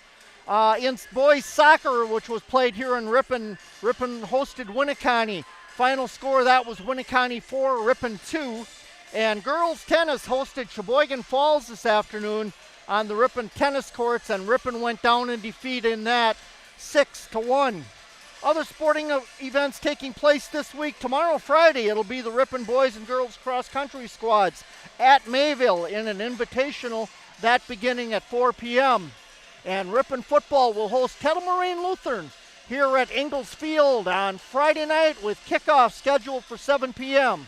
In boys soccer, which was played here in Ripon, Ripon hosted Winneconne. Final score of that was Winneconne 4, Ripon 2. And girls tennis hosted Sheboygan Falls this afternoon on the Ripon tennis courts, and Ripon went down in defeat in that 6-1. Other sporting events taking place this week. Tomorrow, Friday, it'll be the Ripon boys and girls cross-country squads at Mayville in an invitational, that beginning at 4 p.m. And Ripon football will host Kettle Moraine Lutheran here at Ingalls Field on Friday night with kickoff scheduled for 7 p.m.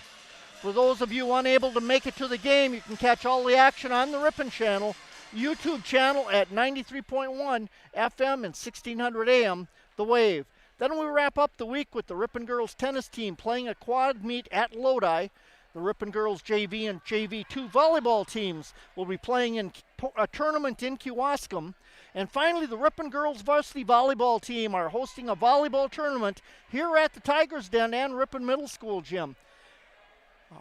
For those of you unable to make it to the game, you can catch all the action on the Ripon channel, YouTube channel at 93.1 FM and 1600 AM, The Wave. Then we wrap up the week with the Ripon girls tennis team playing a quad meet at Lodi. The Ripon girls JV and JV2 volleyball teams will be playing in a tournament in Kewaskum. And finally, the Ripon girls varsity volleyball team are hosting a volleyball tournament here at the Tigers Den and Ripon Middle School gym.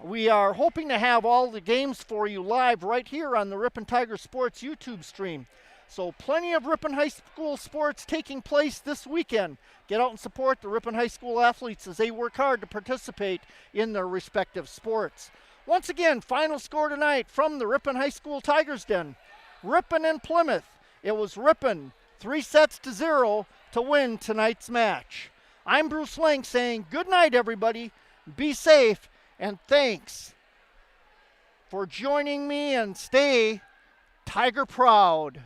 We are hoping to have all the games for you live right here on the Ripon Tiger Sports YouTube stream. So plenty of Ripon High School sports taking place this weekend. Get out and support the Ripon High School athletes as they work hard to participate in their respective sports. Once again, final score tonight from the Ripon High School Tigers Den. Ripon and Plymouth. It was Ripon 3-0 to win tonight's match. I'm Bruce Lang saying good night, everybody. Be safe, and thanks for joining me, and stay Tiger proud.